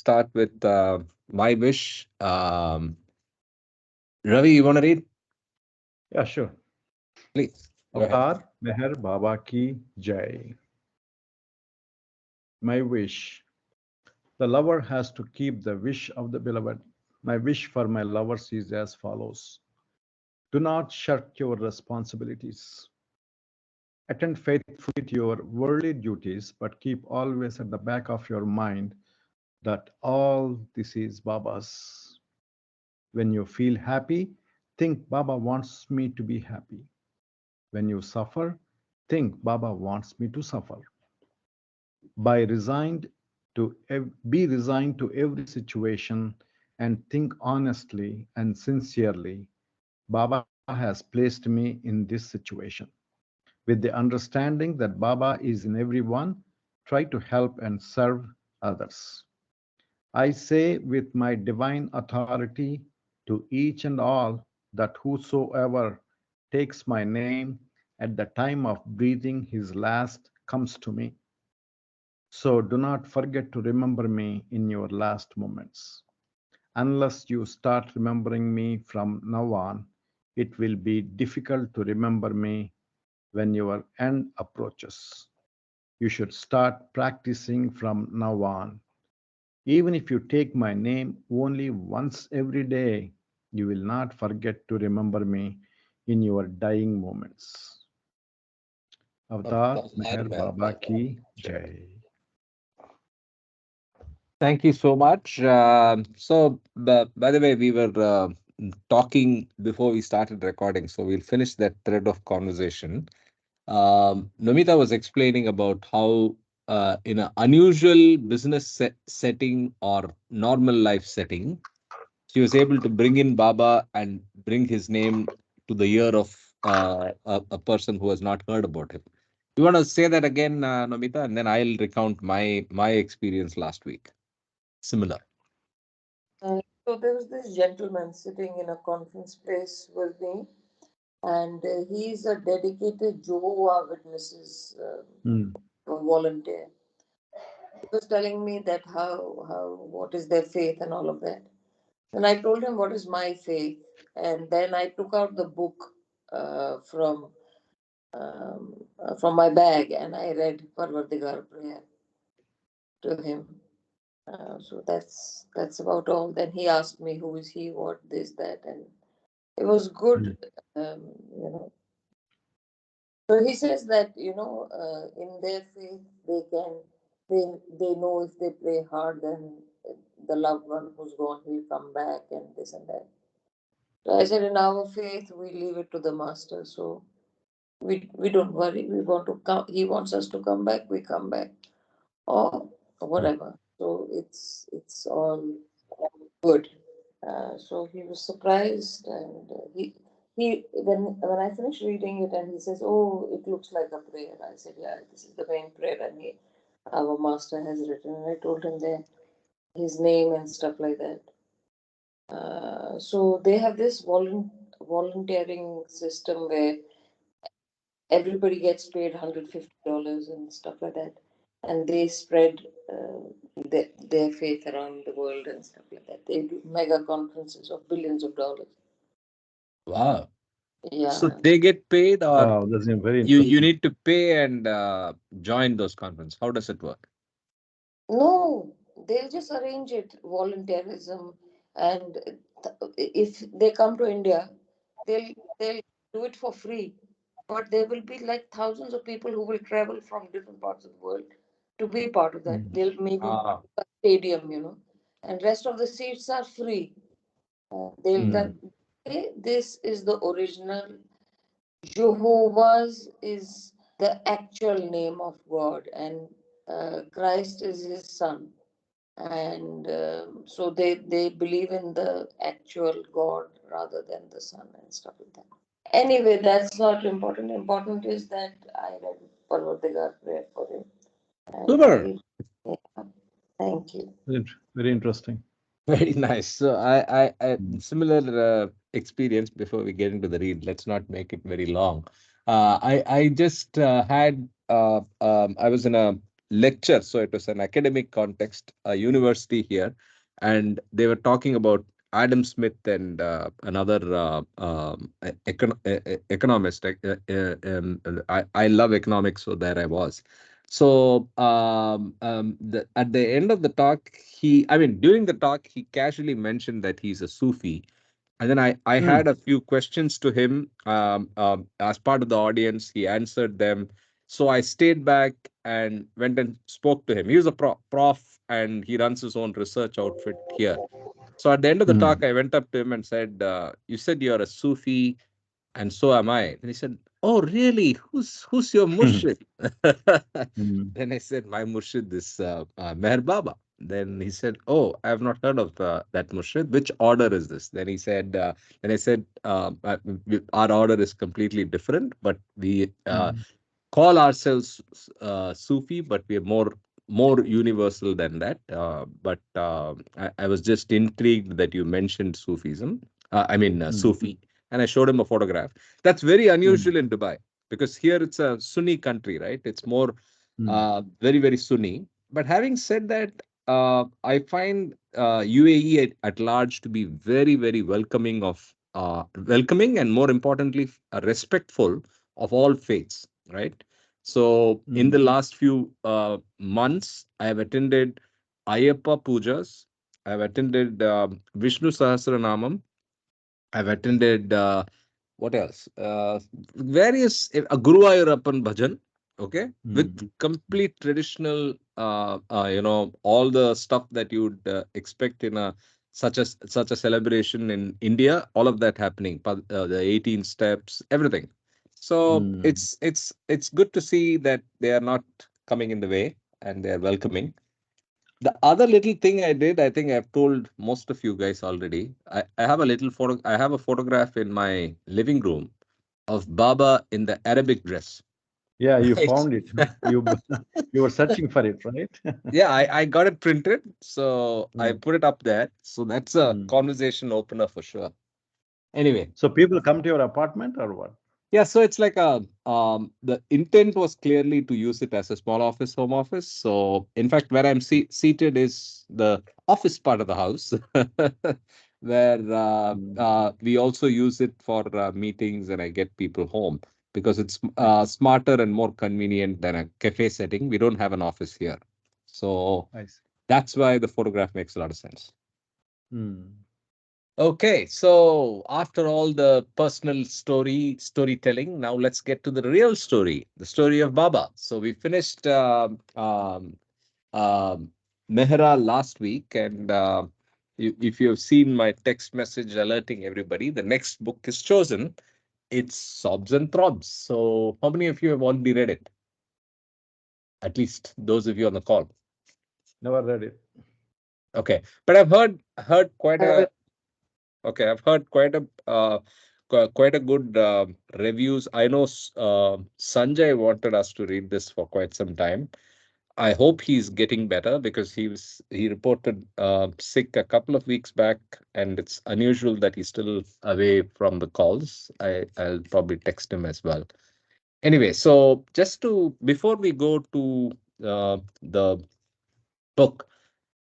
start with my wish. Ravi, you want to read? Yeah, sure. Please, go ahead. Avatar Meher Baba Ki Jai. My wish. The lover has to keep the wish of the beloved. My wish for my lovers is as follows. Do not shirk your responsibilities. Attend faithfully to your worldly duties, but keep always at the back of your mind that all this is Baba's. When you feel happy, think Baba wants me to be happy. When you suffer, think Baba wants me to suffer. Be resigned to every situation and think honestly and sincerely. Baba has placed me in this situation. With the understanding that Baba is in everyone, try to help and serve others. I say with my divine authority to each and all that whosoever takes my name at the time of breathing his last comes to me. So do not forget to remember me in your last moments. Unless you start remembering me from now on, it will be difficult to remember me when your end approaches. You should start practicing from now on. Even if you take my name only once every day, you will not forget to remember me in your dying moments. Avatar Meher Baba Ki Jai. Thank you so much. By the way, we were talking before we started recording, so we'll finish that thread of conversation. Nomita was explaining about how, in an unusual business setting or normal life setting, she was able to bring in Baba and bring his name to the ear of a person who has not heard about him. You want to say that again, Nomita, and then I'll recount my experience last week. Similar. So there was this gentleman sitting in a conference place with me, and he's a dedicated Jehovah Witnesses Mm. volunteer. He was telling me that what is their faith and all of that. And I told him what is my faith, and then I took out the book from my bag and I read Parvardigar prayer to him. So that's about all. Then he asked me who is he, what this, that, and it was good, um, you know. So he says that in their faith they know if they play hard, then the loved one who's gone will come back and this and that. So I said in our faith we leave it to the master. So we don't worry. We want to come. He wants us to come back. We come back or whatever. So it's all good. So he was surprised, and he when I finished reading it, and he says, "Oh, it looks like a prayer." I said, "Yeah, this is the main prayer, and our master has written." And I told him there his name and stuff like that. So they have this volunteering system where everybody gets paid $150 and stuff like that, and they spread their faith around the world and stuff like that. They do mega conferences of billions of dollars. Wow. So Yeah. they get paid, or Wow, that's very you interesting. need to pay and join those conferences? How does it work? No, they'll just arrange it, volunteerism, and if they come to India, they'll do it for free. But there will be like thousands of people who will travel from different parts of the world to be part of that. Mm. They'll maybe Ah, a stadium, and rest of the seats are free. They'll Mm. say this is the original. Jehovah's is the actual name of God, and Christ is his son. And so they believe in the actual God rather than the son and stuff like that. Anyway, that's not important. Important is that I read Parvatigar prayer for him. And super. yeah, thank you. Very interesting. Very nice. So I Mm. similar experience before we get into the read. Let's not make it very long. I just had I was in a lecture. So it was an academic context, a university here, and they were talking about Adam Smith and another economist. I love economics, so there I was. So at the end of the talk, I mean, during the talk, he casually mentioned that he's a Sufi, and then I Mm. had a few questions to him as part of the audience. He answered them. So I stayed back and went and spoke to him. He was a prof and he runs his own research outfit here. So at the end of the Mm. talk, I went up to him and said, "You said you're a Sufi, and so am I." And he said, "Oh, really? Who's your murshid?" Mm. Then I said, "My murshid is Meher Baba." Then he said, "Oh, I have not heard of that murshid. Which order is this?" Then I said, "Our order is completely different, but we Mm. call ourselves Sufi, but we are more universal than that. I was just intrigued that you mentioned Sufism. Mm. Sufi, and I showed him a photograph. That's very Mm. unusual in Dubai because here it's a Sunni country, right? It's more Mm. very very Sunni. But having said that, I find UAE at large to be very very welcoming and more importantly respectful of all faiths, right? So in Mm. the last few months, I have attended Ayappa pujas. I have attended Vishnu Sahasranamam. I've attended what else? Various Guruvayurappan bhajan. Okay, with Mm. complete traditional, all the stuff that you'd expect in a such a celebration in India. All of that happening, the 18 steps, everything. So Mm. it's good to see that they are not coming in the way and they are welcoming. The other little thing I did, I think I've told most of you guys already. I have a little photo. I have a photograph in my living room of Baba in the Arabic dress. Yeah, you Right. found it. You you were searching for it, right? Yeah, I got it printed, so I Mm. put it up there. So that's a Mm. conversation opener for sure. Anyway, So people come to your apartment or what? yeah, so it's like the intent was clearly to use it as a small office, home office. So in fact, where I'm seated is the office part of the house, where Mm. we also use it for meetings and I get people home because it's I see. smarter and more convenient than a cafe setting. We don't have an office here. So I see. that's why the photograph makes a lot of sense. Mm. Okay, so after all the personal storytelling, now let's get to the real story, the story of Baba. So we finished um, Mehra last week, and if you have seen my text message alerting everybody, the next book is chosen. It's Sobs and Throbs. So how many of you have already read it? At least those of you on the call. Never read it. Okay, but I've heard quite I a Okay, I've heard quite a good reviews. I know Sanjay wanted us to read this for quite some time. I hope he's getting better because he reported sick a couple of weeks back, and it's unusual that he's still away from the calls. I'll probably text him as well. Anyway, so just to before we go to the book,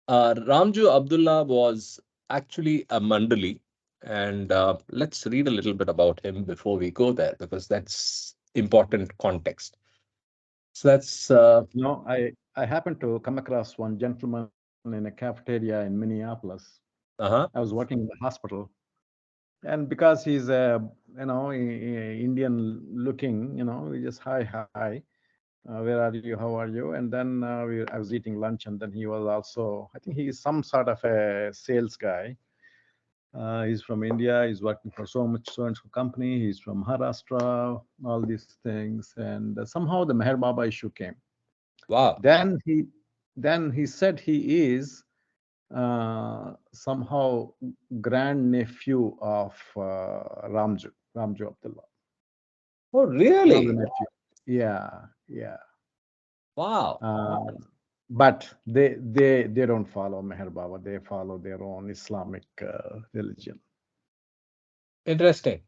Ramjoo Abdullah was actually a Mandali, and let's read a little bit about him before we go there because that's important context. So that's No, I happened to come across one gentleman in a cafeteria in Minneapolis. I uh-huh. was working in the hospital, and because he's a Indian looking, we just hi, where are you? How are you? And then I was eating lunch, and then he was also, I think he's some sort of a sales guy. He's from India. He's working for so and so company. He's from Maharashtra. All these things, and somehow the Meher Baba issue came. Wow. Then he said he is somehow grandnephew of Ramjoo Abdullah. Oh, One of the really? nephew. Yeah, yeah. Wow. Uh, but they don't follow Meher Baba. They follow their own Islamic religion. Interesting.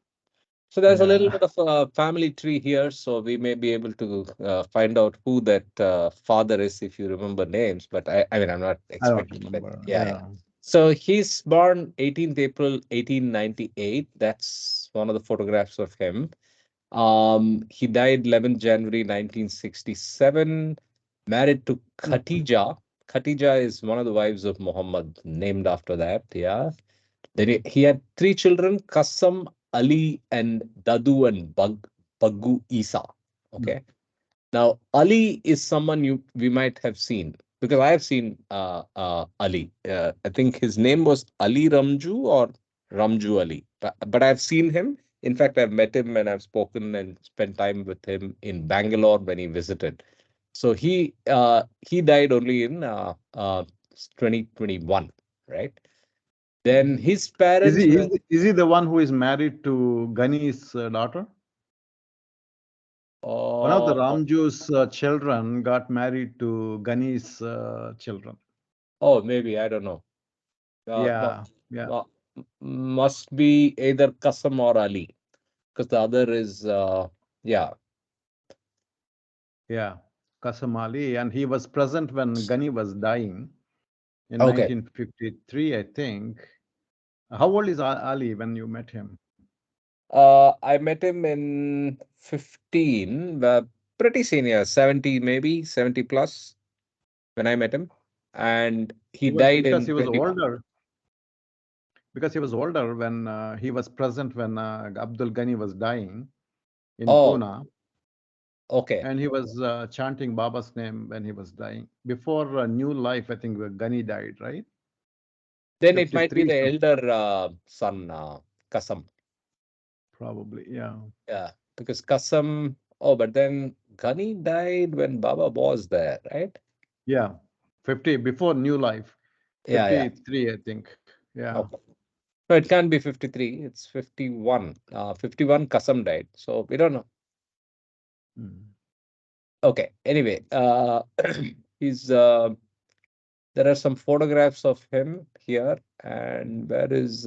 So there's a little Yeah, bit of a family tree here, so we may be able to find out who that father is if you remember names. But I mean, I'm not I don't expecting that. remember. Yeah, yeah. Yeah. So he's born 18th April 1898. That's one of the photographs of him. He died 11th January 1967. Married to Khatija. Khatija is one of the wives of Muhammad, named after that. Yeah. Then he had three children, Qassam, Ali, and Dadu and Baggu Isa. Mm. Okay. Now, Ali is someone we might have seen because I have seen Ali. I think his name was Ali Ramjoo or Ramjoo Ali, but I've seen him. In fact, I've met him and I've spoken and spent time with him in Bangalore when he visited. So he died only in 2021, right? Then his parents were. Is he the one who is married to Gani's daughter? One of the Oh, Ramjoo's children got married to Gani's children. oh, maybe I don't know. But, Yeah, yeah, must be either Kasam or Ali, because the other is yeah. yeah. Qasem Ali, and he was present when Gani was dying in Okay. 1953, I think. How old is Ali when you met him? I met him in 15, pretty senior, 70 maybe, 70 plus when I met him. And he He was died because in he was 20. older. Because he was older when he was present when Abdul Ghani was dying in Oh, Pune, okay. and he was chanting Baba's name when he was dying. Before New Life, I think Ghani died, right? Then it might be 53, the elder son, Kasam. probably. Yeah, Yeah, because Kasam. Oh, but then Ghani died when Baba was there, right? yeah. 50 before New Life, Yeah, yeah. 53, I think. Yeah. Okay. No, it can't be 53. It's 51. 51 Kasam died. So we don't know. Mm. Okay. Anyway, he's there are some photographs of him here. And where is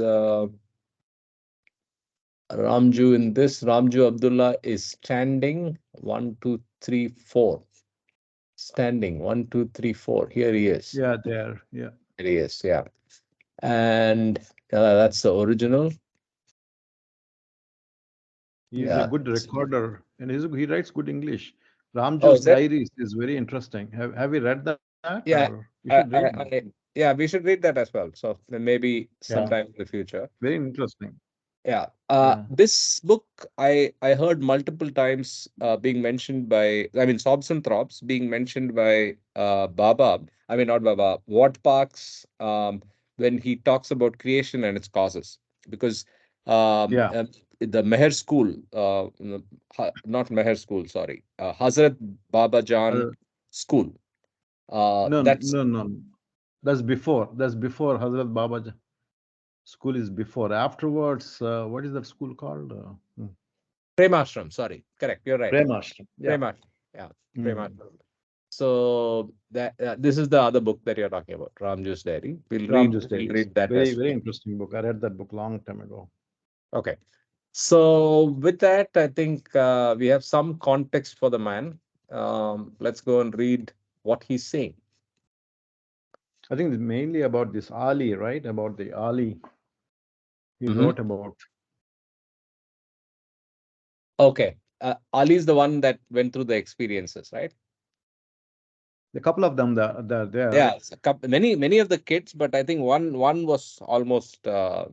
Ramjoo in this? Ramjoo Abdullah is standing. One, two, three, four. Standing. One, two, three, four. Here he is. Yeah, there. Yeah. Here he is. Yeah. And that's the original. He's a Yeah. good recorder, and he writes good English. Oh, Ramju's is it? Diaries is very interesting. Have you read that, or Yeah. you should read that? Yeah, we should read that as well. So maybe Yeah, sometime in the future. very interesting. Yeah. Yeah, This book I heard multiple times being mentioned by, I mean, Sobs and Throbs being mentioned by Baba. I mean, not Baba, Watt Parks, when he talks about creation and its causes. Because yeah. the Meher School, not Meher School, sorry, Hazrat Baba Jan Uh, School. no, That's no, no. That's before. That's before Hazrat Baba school is before. Afterwards, what is that school called? Prem Ashram. Sorry, correct. You're right. Prem Ashram. Yeah. Prem Ashram. Yeah, Prem Mm. Ashram. So that this is the other book that you're talking about, Ramju's Diary. Ramju's We'll Diaries. read that Very, as very well. interesting book. I read that book long time ago. Okay. So with that, I think we have some context for the man. Let's go and read what he's saying. I think it's mainly about this Ali, right? About the Ali he Hmm. wrote about. Okay. Ali is the one that went through the experiences, right? A couple of them they're there. Yeah, it's a couple, many of the kids, but I think one was almost Baba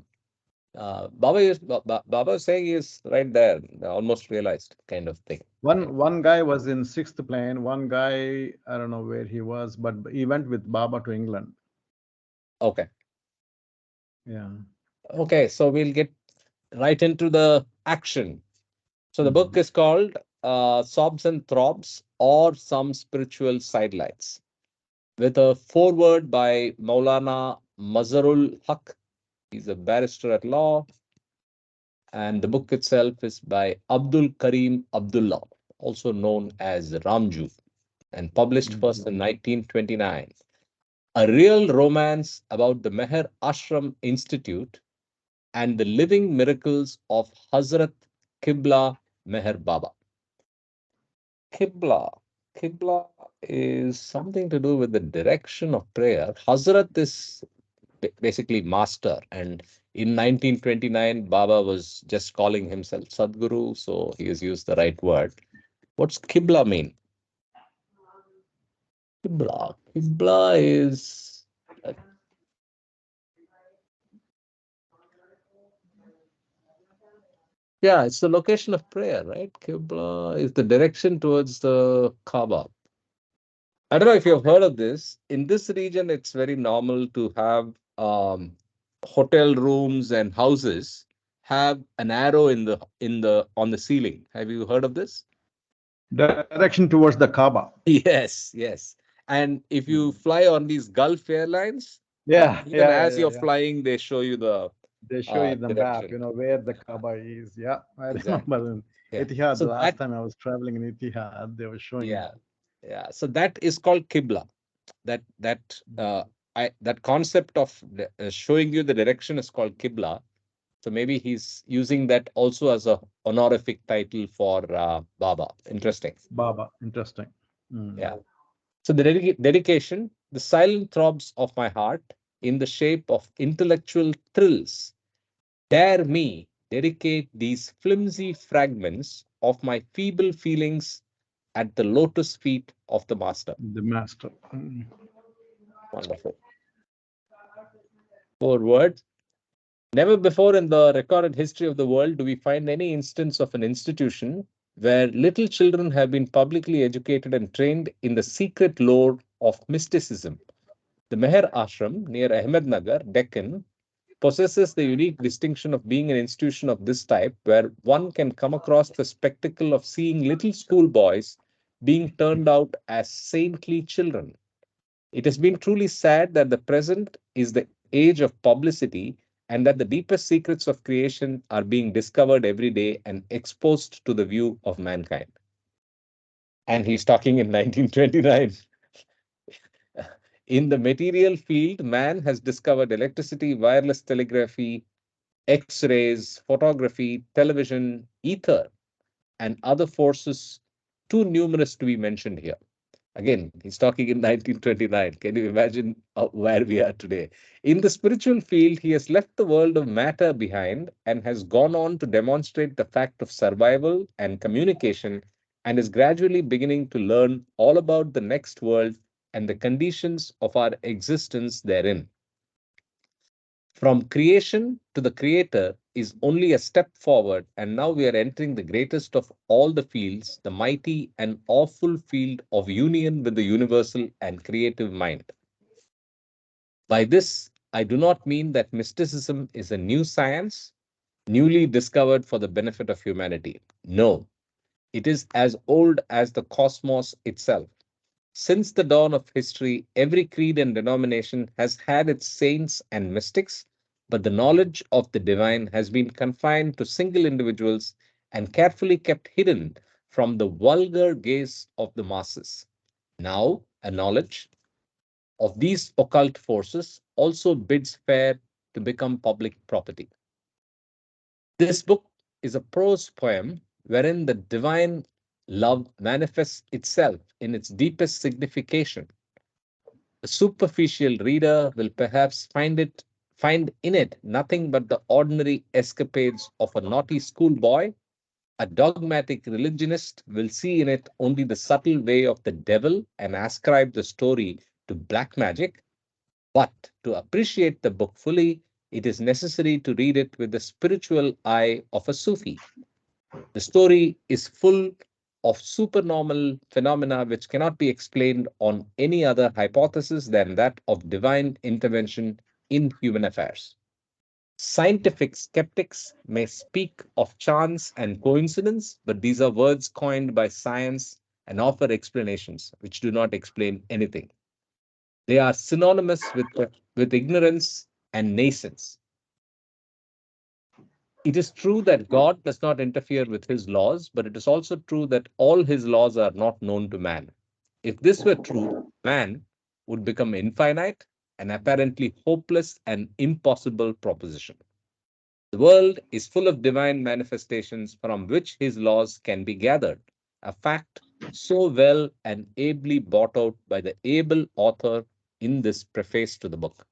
is saying is right there, almost realized kind of thing. One guy was in sixth plane. One guy, I don't know where he was, but he went with Baba to England. Okay. Yeah. Okay, so we'll get right into the action. So the book Mhm. is called Sobs and Throbs or Some Spiritual Sidelights, with a foreword by Maulana Mazharul Haq. He's a barrister at law. And the book itself is by Abdul Karim Abdullah, also known as Ramjoo, and published Mhm. first in 1929. A real romance about the Meher Ashram Institute and the living miracles of Hazrat Qibla, Meher Baba. Qibla. Qibla is something to do with the direction of prayer. Hazrat is basically master, and in 1929, Baba was just calling himself Sadguru, so he has used the right word. What's Qibla mean? Qibla. Qibla is yeah, it's the location of prayer, right? Qibla is the direction towards the Kaaba. I don't know if you've heard of this. In this region, it's very normal to have hotel rooms and houses have an arrow in the on the ceiling. Have you heard of this? Direction towards the Kaaba. Yes, yes. And if you Mm. fly on these Gulf Airlines, Yeah, even yeah, yeah, as yeah, you're yeah. flying, they show you the They show you the map, direction. where the Kaaba is. Yeah, I Exactly. remember in Yeah. Etihad, the So last that, time I was traveling in Etihad, they were showing yeah, that. yeah. So that is called Qibla. That concept of showing you the direction is called Qibla. So maybe he's using that also as a honorific title for Baba. Interesting. Baba, interesting. Mm. Yeah. So the dedication, the silent throbs of my heart in the shape of intellectual thrills, dare me dedicate these flimsy fragments of my feeble feelings at the lotus feet of the Master. The master. Mm. Wonderful. Four words. Never before in the recorded history of the world do we find any instance of an institution where little children have been publicly educated and trained in the secret lore of mysticism. The Meher Ashram near Ahmednagar, Deccan, possesses the unique distinction of being an institution of this type where one can come across the spectacle of seeing little schoolboys being turned out as saintly children. It has been truly sad that the present is the age of publicity and that the deepest secrets of creation are being discovered every day and exposed to the view of mankind. And he's talking in 1929. In the material field, man has discovered electricity, wireless telegraphy, X rays, photography, television, ether, and other forces too numerous to be mentioned here. Again, he's talking in 1929. Can you imagine where we are today? In the spiritual field, he has left the world of matter behind and has gone on to demonstrate the fact of survival and communication and is gradually beginning to learn all about the next world and the conditions of our existence therein. From creation to the creator is only a step forward, and now we are entering the greatest of all the fields, the mighty and awful field of union with the universal and creative mind. By this, I do not mean that mysticism is a new science, newly discovered for the benefit of humanity. No, it is as old as the cosmos itself. Since the dawn of history, every creed and denomination has had its saints and mystics, but the knowledge of the divine has been confined to single individuals and carefully kept hidden from the vulgar gaze of the masses. Now, a knowledge of these occult forces also bids fair to become public property. This book is a prose poem wherein the divine love manifests itself in its deepest signification. The superficial reader will perhaps find in it nothing but the ordinary escapades of a naughty schoolboy. A dogmatic religionist will see in it only the subtle way of the devil and ascribe the story to black magic. But to appreciate the book fully, it is necessary to read it with the spiritual eye of a Sufi. The story is full of supernormal phenomena which cannot be explained on any other hypothesis than that of divine intervention in human affairs. Scientific skeptics may speak of chance and coincidence, but these are words coined by science and offer explanations which do not explain anything. They are synonymous with ignorance and nascence. It is true that God does not interfere with his laws, but it is also true that all his laws are not known to man. If this were true, man would become infinite, an apparently hopeless and impossible proposition. The world is full of divine manifestations from which his laws can be gathered, a fact so well and ably brought out by the able author in this preface to the book.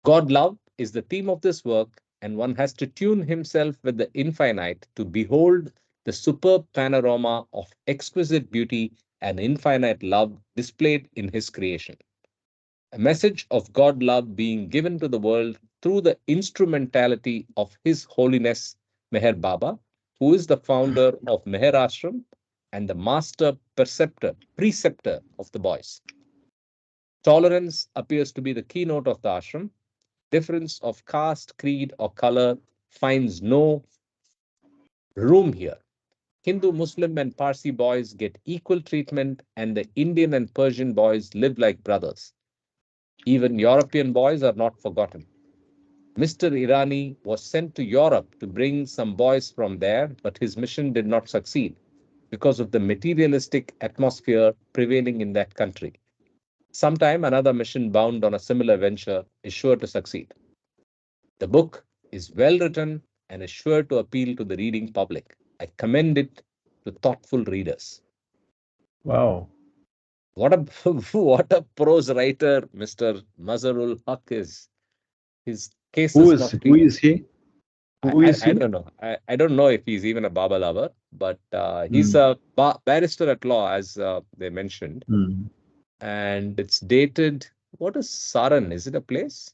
God love is the theme of this work, and one has to tune himself with the infinite to behold the superb panorama of exquisite beauty and infinite love displayed in his creation. A message of God love being given to the world through the instrumentality of His Holiness Meher Baba, who is the founder of Meher Ashram and the master preceptor of the boys. Tolerance appears to be the keynote of the ashram. Difference of caste, creed, or color finds no room here. Hindu, Muslim, and Parsi boys get equal treatment, and the Indian and Persian boys live like brothers. Even European boys are not forgotten. Mr. Irani was sent to Europe to bring some boys from there, but his mission did not succeed because of the materialistic atmosphere prevailing in that country. Sometime another mission bound on a similar venture is sure to succeed. The book is well written and is sure to appeal to the reading public. I commend it to thoughtful readers. Wow. What a what a prose writer Mr. Mazharul Haq is. His cases must Who be. is he? Who is I he? don't know. I don't know if he's even a Baba lover, but he's Mm, a barrister at law, as they mentioned. mm. And it's dated. What is Saran? Is it a place?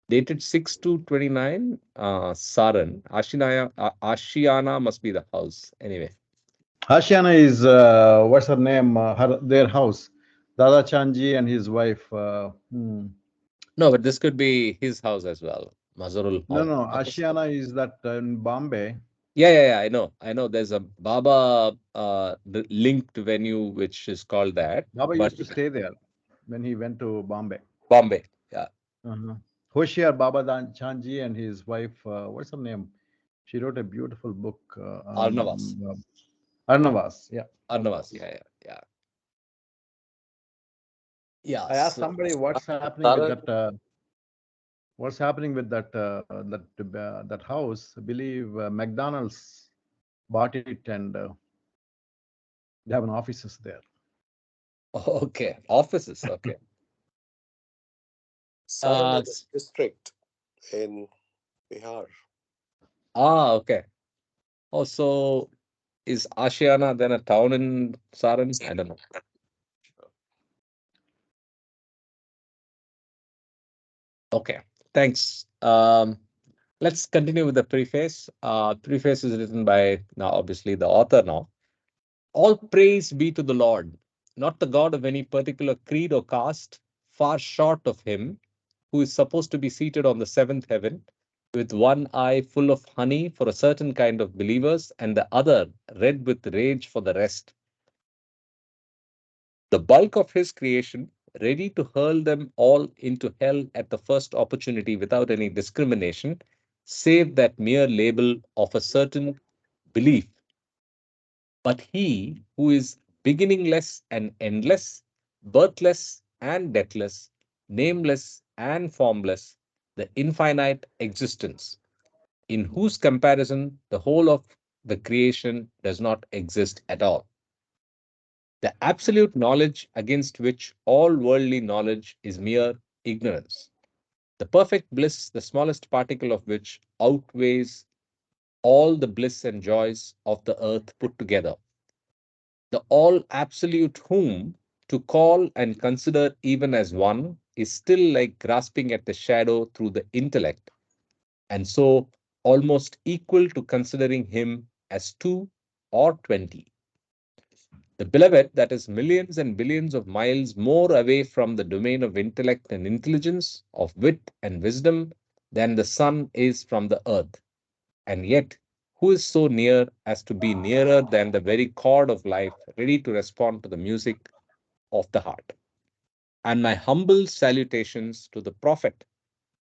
Dated 6 to 29. Saran. Ashiana must be the house. Anyway. Ashiana is what's her name? Their house. Dada Chanji and his wife. No, but this could be his house as well. Mazharul No, Haq. no. Ashiana is that in Bombay. Yeah. I know. There's a Baba linked venue which is called that, Baba but used to stay there when he went to Bombay. Bombay. Yeah. Uh-huh. Hoshiar Baba Chanji and his wife. What's her name? She wrote a beautiful book. Arnavas. Arnavas. Yeah. Arnavas. Yeah. Yeah. I asked So, somebody what's happening with Taran, that. What's happening with that house? I believe McDonald's bought it and they have an offices there. okay. Offices. Okay. Saran Uh, is a district in Bihar. okay. Oh, so is Ashiana then a town in Saran? I don't know. Okay. Thanks. Let's continue with the preface. Preface is written by now, obviously, the author now. All praise be to the Lord, not the God of any particular creed or caste, far short of him, who is supposed to be seated on the seventh heaven, with one eye full of honey for a certain kind of believers, and the other red with rage for the rest. The bulk of his creation, ready to hurl them all into hell at the first opportunity without any discrimination, save that mere label of a certain belief. But he who is beginningless and endless, birthless and deathless, nameless and formless, the infinite existence, in whose comparison the whole of the creation does not exist at all. The absolute knowledge against which all worldly knowledge is mere ignorance. The perfect bliss, the smallest particle of which outweighs all the bliss and joys of the earth put together. The all absolute whom to call and consider even as one is still like grasping at the shadow through the intellect, and so almost equal to considering him as two or 20. The beloved, that is millions and billions of miles more away from the domain of intellect and intelligence, of wit and wisdom, than the sun is from the earth. And yet, who is so near as to be nearer than the very chord of life, ready to respond to the music of the heart? And my humble salutations to the prophet,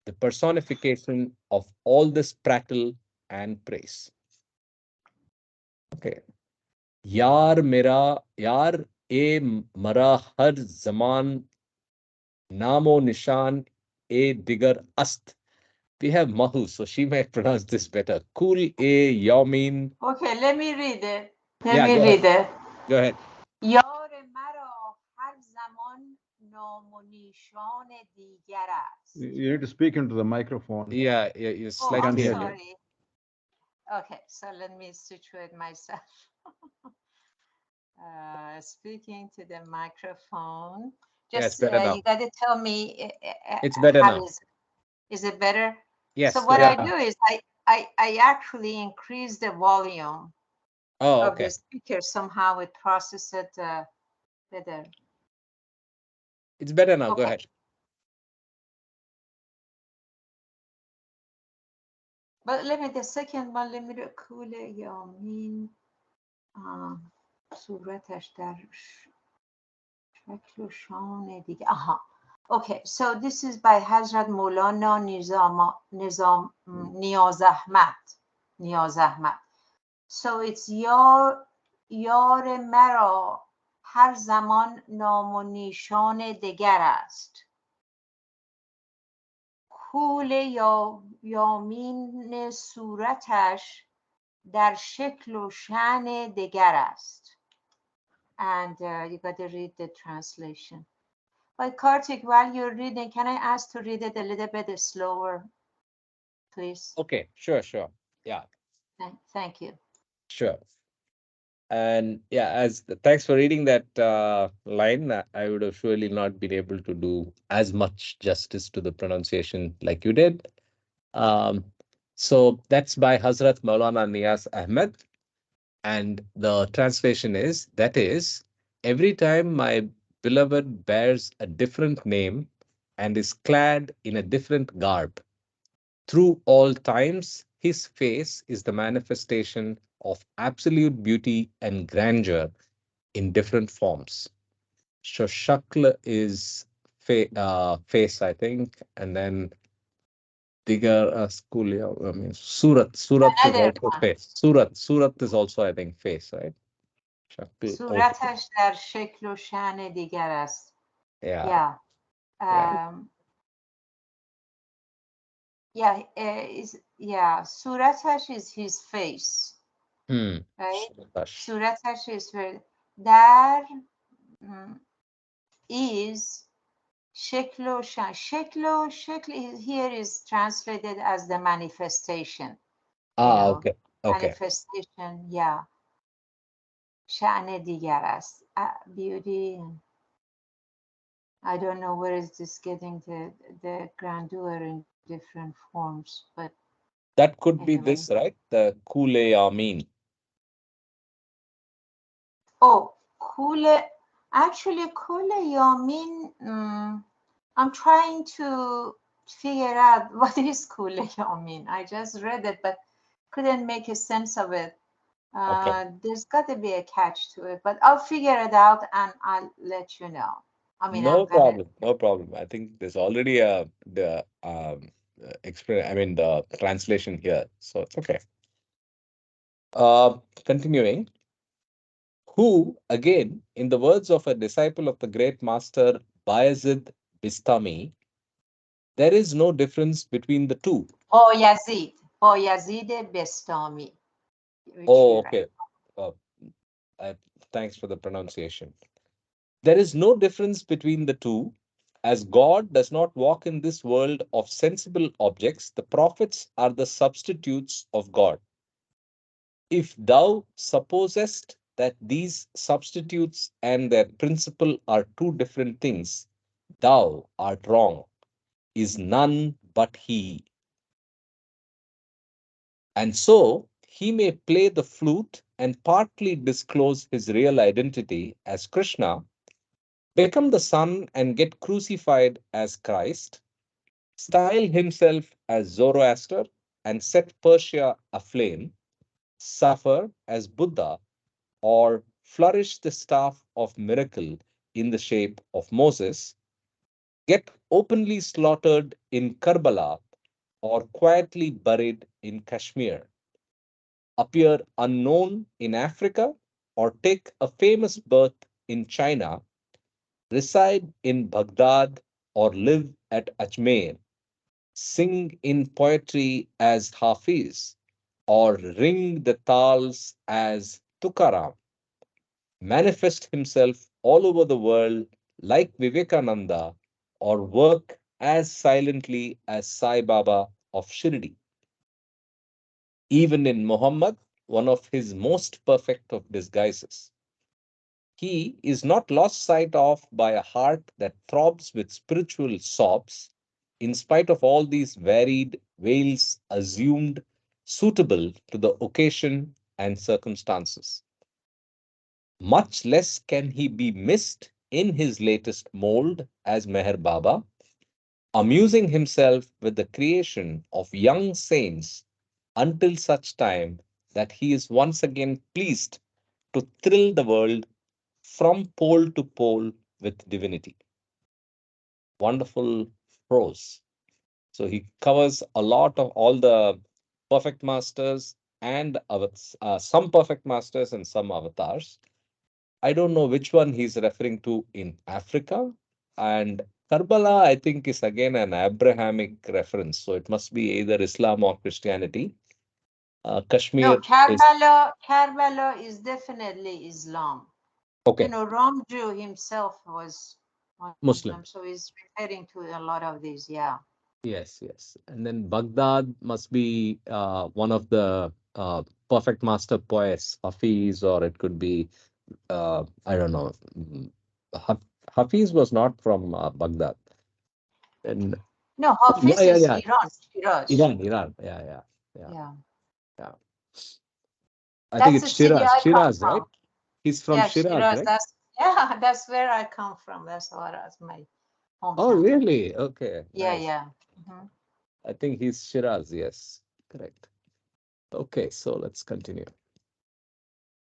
the personification of all this prattle and praise. Okay. यार ए मरा हर जमान नामो निशान ए दिगर अस्त we have Mahu, so she might pronounce this better. Kul e Yamin. Okay, let me read it. Let Yeah, me go ahead. read it. Go ahead. یار مرا هر زمان نام و نیشان دیگر است. You need to speak into the microphone. Yeah, you're Oh, Can't I'm slightly hear early. you. sorry. Okay, so let me situate myself. Speaking to the microphone. Yeah, it's Just better now. you got to tell me It's better how now. is it better? Yes. So what Yeah. I do is I actually increase the volume Oh, of okay. the speaker. Somehow it processes it better. It's better now. Go Okay. ahead. But let me the second one. Let me do cool یامین صورتش در شکل و شان دیگه. Aha. Okay, so this is by Hazrat Maulana Niyaz Ahmad. So it's یار مرا هر زمان نام و نیشان دگر است. کول یامین صورتش در شکل و شأن دگر است. And you got to read the translation. But Kartik, while you're reading, can I ask to read it a little bit slower, please? Okay. Sure. Yeah. Thank you. Sure. And yeah, thanks for reading that line. I would have surely not been able to do as much justice to the pronunciation like you did. So that's by Hazrat Maulana Niyaz Ahmed. And the translation is, that is, every time my beloved bears a different name and is clad in a different garb, through all times, his face is the manifestation of absolute beauty and grandeur in different forms. So Shakla is face, I think, and then Digar school, I mean Surat. Surat is Another also one. face. Surat is also, I think, face, right? Shakl also. صورتش در شکل و شأن دیگر است. Yeah, Yeah. yeah. صورتش is his face. Right? Shakash. صورتش is در is شکل و شأن. شکل here is translated as the manifestation. Okay. Okay. Manifestation, yeah. شأن دیگر است. Beauty. I don't know where is this getting the grandeur in different forms, but That could be anyway. this, right? The Kule Amin. Oh, Kule. Actually, Kule Yamin. I'm trying to figure out what is Kule Yamin. I just read it, but couldn't make a sense of it. Okay. There's got to be a catch to it, but I'll figure it out and I'll let you know. I mean, No I'm gonna. problem. No problem. I think there's already the I mean the translation here, so it's okay. Continuing. Who, again, in the words of a disciple of the great master Bayezid Bistami, there is no difference between the two. Bayezid Bistami. Oh, okay. Uh, Thanks for the pronunciation. There is no difference between the two, as God does not walk in this world of sensible objects. The prophets are the substitutes of God. If thou supposest that these substitutes and their principle are two different things, thou art wrong, is none but he. And so he may play the flute and partly disclose his real identity as Krishna, become the Son and get crucified as Christ, style himself as Zoroaster and set Persia aflame, suffer as Buddha, or flourish the staff of miracle in the shape of Moses, get openly slaughtered in Karbala, or quietly buried in Kashmir, appear unknown in Africa, or take a famous birth in China, reside in Baghdad, or live at Ajmer, sing in poetry as Hafiz, or ring the tals as Tukaram, manifest himself all over the world like Vivekananda, or work as silently as Sai Baba of Shirdi. Even in Muhammad, one of his most perfect of disguises, he is not lost sight of by a heart that throbs with spiritual sobs, in spite of all these varied veils assumed suitable to the occasion and circumstances. Much less can he be missed in his latest mold as Meher Baba, amusing himself with the creation of young saints until such time that he is once again pleased to thrill the world from pole to pole with divinity. Wonderful prose. So he covers a lot of all the perfect masters and some perfect masters and some avatars. I don't know which one he's referring to in Africa. And Karbala, I think, is again an Abrahamic reference. So it must be either Islam or Christianity. No, Kashmir is Karbala is definitely Islam. You okay, know, Ramjoo himself was Muslim. Muslim, so he's referring to a lot of these. Yeah. Yes, yes. And then Baghdad must be one of the perfect master poets, Hafiz, or it could be, I don't know. Hafiz was not from Baghdad. And No, yeah, Hafiz yeah, is yeah. Iran, Shiraz. Iran. Yeah, yeah, yeah, Yeah. yeah. I think That's it's the city Shiraz. I come Shiraz, right? from. He's from Yeah, Shiraz, Shiraz. right? That's where I come from. That's my Oh, hometown. really? Okay, Yeah, nice. yeah. Mhm. I think he's Shiraz. Yes, correct. Okay, so let's continue.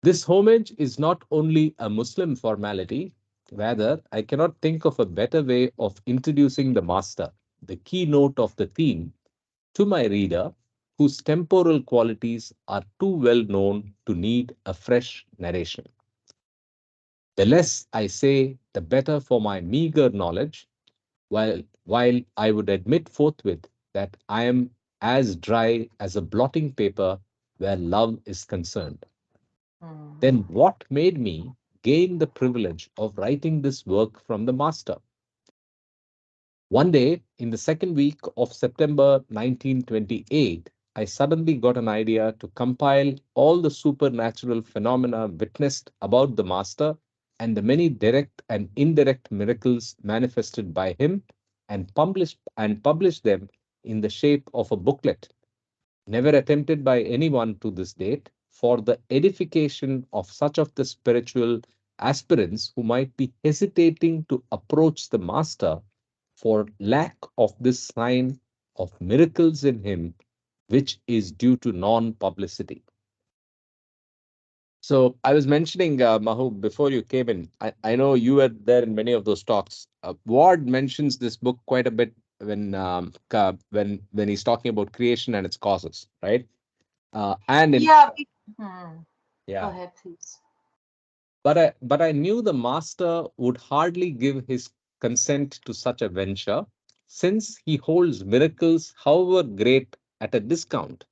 This homage is not only a Muslim formality, rather, I cannot think of a better way of introducing the master, the keynote of the theme, to my reader, whose temporal qualities are too well known to need a fresh narration. The less I say, the better for my meager knowledge, while I would admit forthwith that I am as dry as a blotting paper where love is concerned. Mm. Then what made me gain the privilege of writing this work from the master? One day, in the second week of September 1928, I suddenly got an idea to compile all the supernatural phenomena witnessed about the master and the many direct and indirect miracles manifested by him and publish them in the shape of a booklet never attempted by anyone to this date, for the edification of such of the spiritual aspirants who might be hesitating to approach the Master for lack of this sign of miracles in him, which is due to non publicity. So I was mentioning, Mahu, before you came in, I know you were there in many of those talks. Ward mentions this book quite a bit when he's talking about creation and its causes, right? And in Yeah. Go yeah, ahead, please. but I knew the master would hardly give his consent to such a venture, since he holds miracles, however great, at a discount,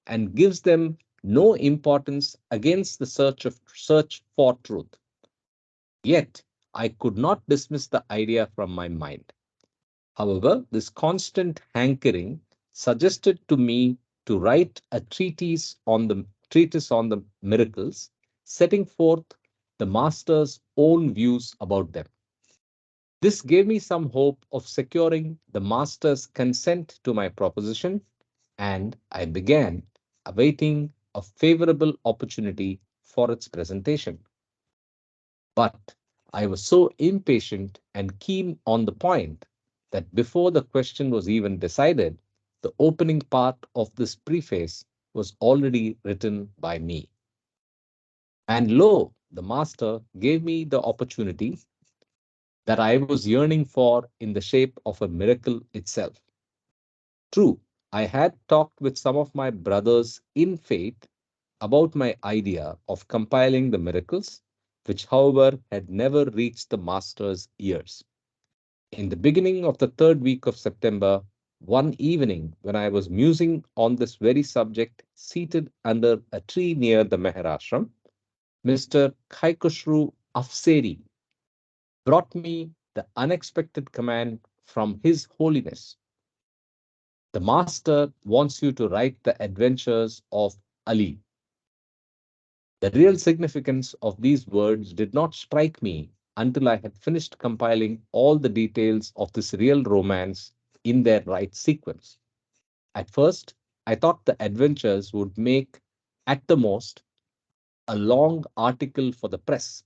and gives them no importance against the search for truth. Yet I could not dismiss the idea from my mind. However, this constant hankering suggested to me to write a treatise on the miracles, setting forth the master's own views about them. This gave me some hope of securing the master's consent to my proposition, and I began awaiting a favorable opportunity for its presentation. But I was so impatient and keen on the point that before the question was even decided, the opening part of this preface was already written by me. And lo, the master gave me the opportunity that I was yearning for in the shape of a miracle itself. True, I had talked with some of my brothers in faith about my idea of compiling the miracles, which, however, had never reached the master's ears. In the beginning of the third week of September, one evening when I was musing on this very subject, seated under a tree near the Meher Ashram, Mr. Kaikhosru Afseri brought me the unexpected command from His Holiness. The Master wants you to write the adventures of Ali. The real significance of these words did not strike me until I had finished compiling all the details of this real romance in their right sequence. At first, I thought the adventures would make, at the most, a long article for the press,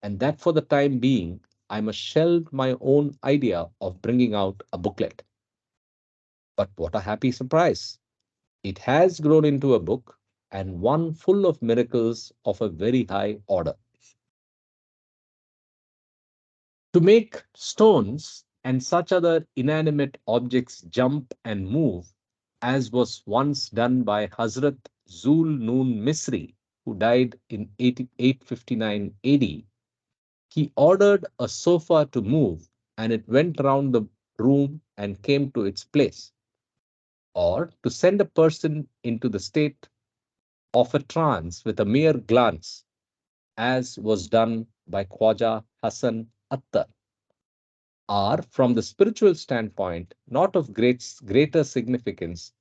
and that for the time being, I must shelve my own idea of bringing out a booklet. But what a happy surprise! It has grown into a book, and one full of miracles of a very high order. To make stones and such other inanimate objects jump and move, as was once done by Hazrat Zul Noon Misri, who died in 859 AD, he ordered a sofa to move and it went round the room and came to its place. Or to send a person into the state of a trance with a mere glance, as was done by Khwaja Hassan Attar, are, from the spiritual standpoint, not of greater significance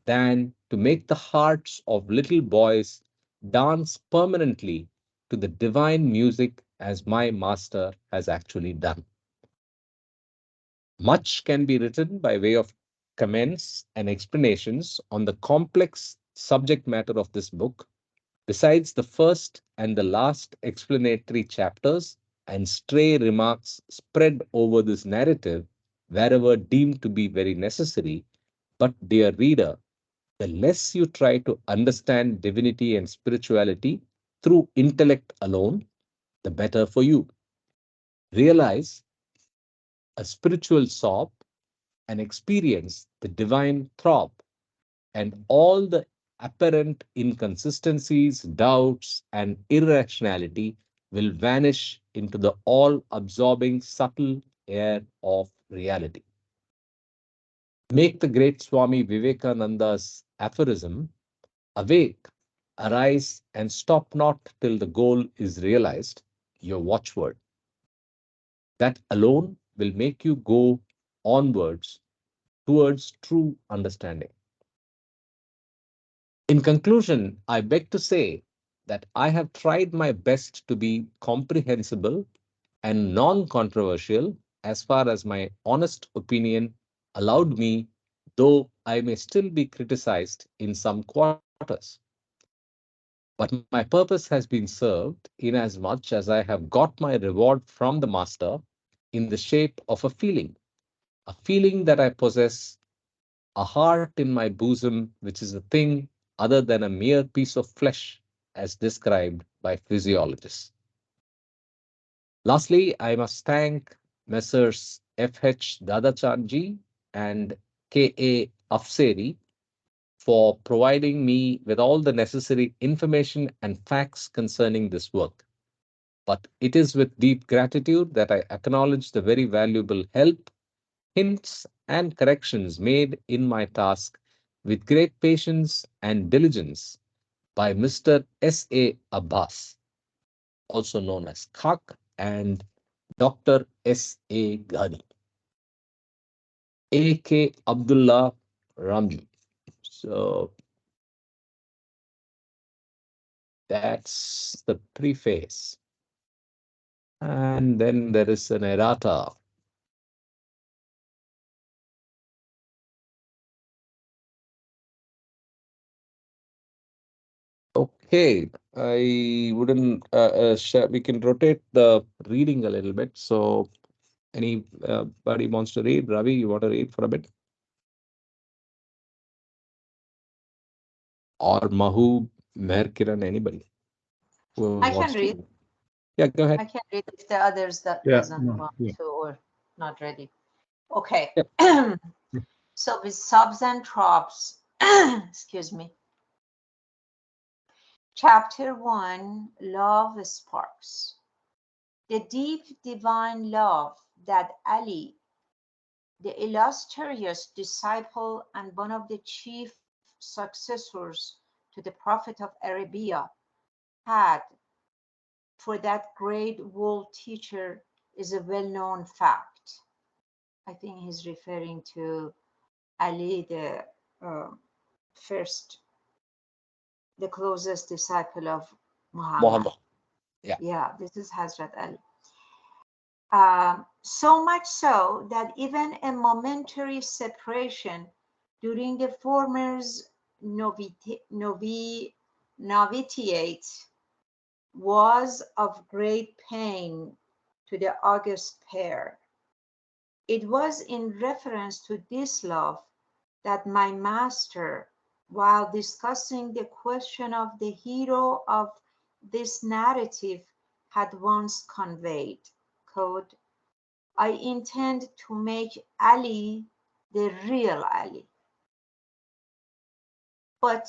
than to make the hearts of little boys dance permanently to the divine music as my master has actually done. Much can be written by way of comments and explanations on the complex subject matter of this book, besides the first and the last explanatory chapters and stray remarks spread over this narrative wherever deemed to be very necessary. But, dear reader, the less you try to understand divinity and spirituality through intellect alone, the better for you. Realize a spiritual sob and experience the divine throb, and all the apparent inconsistencies, doubts, and irrationality will vanish into the all absorbing subtle air of reality. Make the great Swami Vivekananda's aphorism, awake, arise, and stop not till the goal is realized, your watchword. That alone will make you go onwards towards true understanding. In conclusion, I beg to say that I have tried my best to be comprehensible and non controversial as far as my honest opinion allowed me, though I may still be criticized in some quarters. But my purpose has been served inasmuch as I have got my reward from the Master in the shape of a feeling that I possess, a heart in my bosom, which is a thing other than a mere piece of flesh, as described by physiologists. Lastly, I must thank Messrs. F.H. Dadachandji and K.A. Afseri for providing me with all the necessary information and facts concerning this work. But it is with deep gratitude that I acknowledge the very valuable help, hints, and corrections made in my task with great patience and diligence by Mr. S.A. Abbas, also known as Khak, and Dr. S.A. Ghani. AK Abdullah, Ramjoo. So that's the preface. And then there is an errata. Okay, I wouldn't share. We can rotate the reading a little bit. So, anybody wants to read? Ravi, you want to read for a bit? Or Mahub, Meher Kiran, anybody who I wants can read. to? Yeah, go ahead. I can read if the others that Yeah, doesn't no, want yeah. to or not ready. Okay. Yeah. So with Sobs and Throbs, excuse me. Chapter 1, Love Sparks. The deep divine love that Ali the illustrious disciple and one of the chief successors to the Prophet of Arabia, had for that great world teacher is a well-known fact. I think he's referring to Ali, the first, the closest disciple of Muhammad. Muhammad. Yeah. Yeah, this is Hazrat Ali. So much so that even a momentary separation during the former's novitiate was of great pain to the august pair. It was in reference to this love that my master, while discussing the question of the hero of this narrative, had once conveyed, quote, I intend to make Ali the real Ali. But,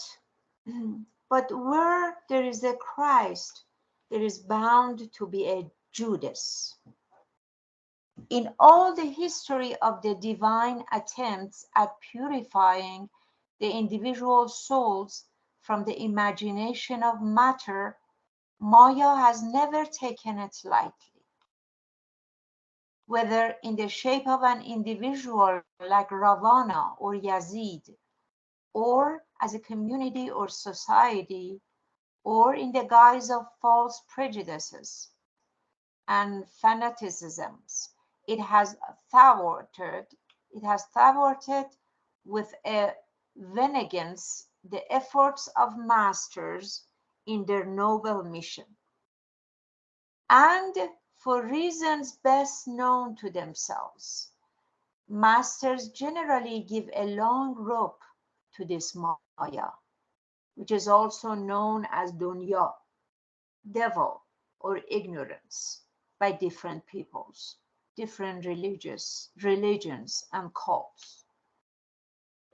but where there is a Christ, there is bound to be a Judas. In all the history of the divine attempts at purifying the individual souls from the imagination of matter, Maya has never taken it lightly. Whether in the shape of an individual like Ravana or Yazid, or as a community or society, or in the guise of false prejudices and fanaticisms, it has thwarted with a vengeance the efforts of masters in their noble mission. And for reasons best known to themselves, masters generally give a long rope to this Maya, which is also known as dunya, devil, or ignorance by different peoples, different religions and cults.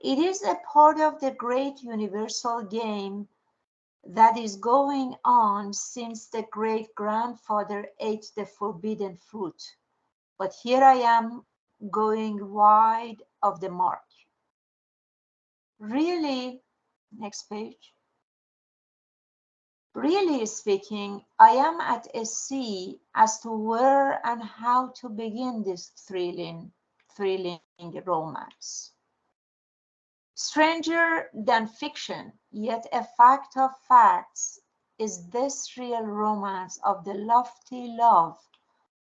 It is a part of the great universal game that is going on since the great grandfather ate the forbidden fruit. But here I am going wide of the mark. Really, next page. Really speaking, I am at a sea as to where and how to begin this thrilling romance. Stranger than fiction, yet a fact of facts, is this real romance of the lofty love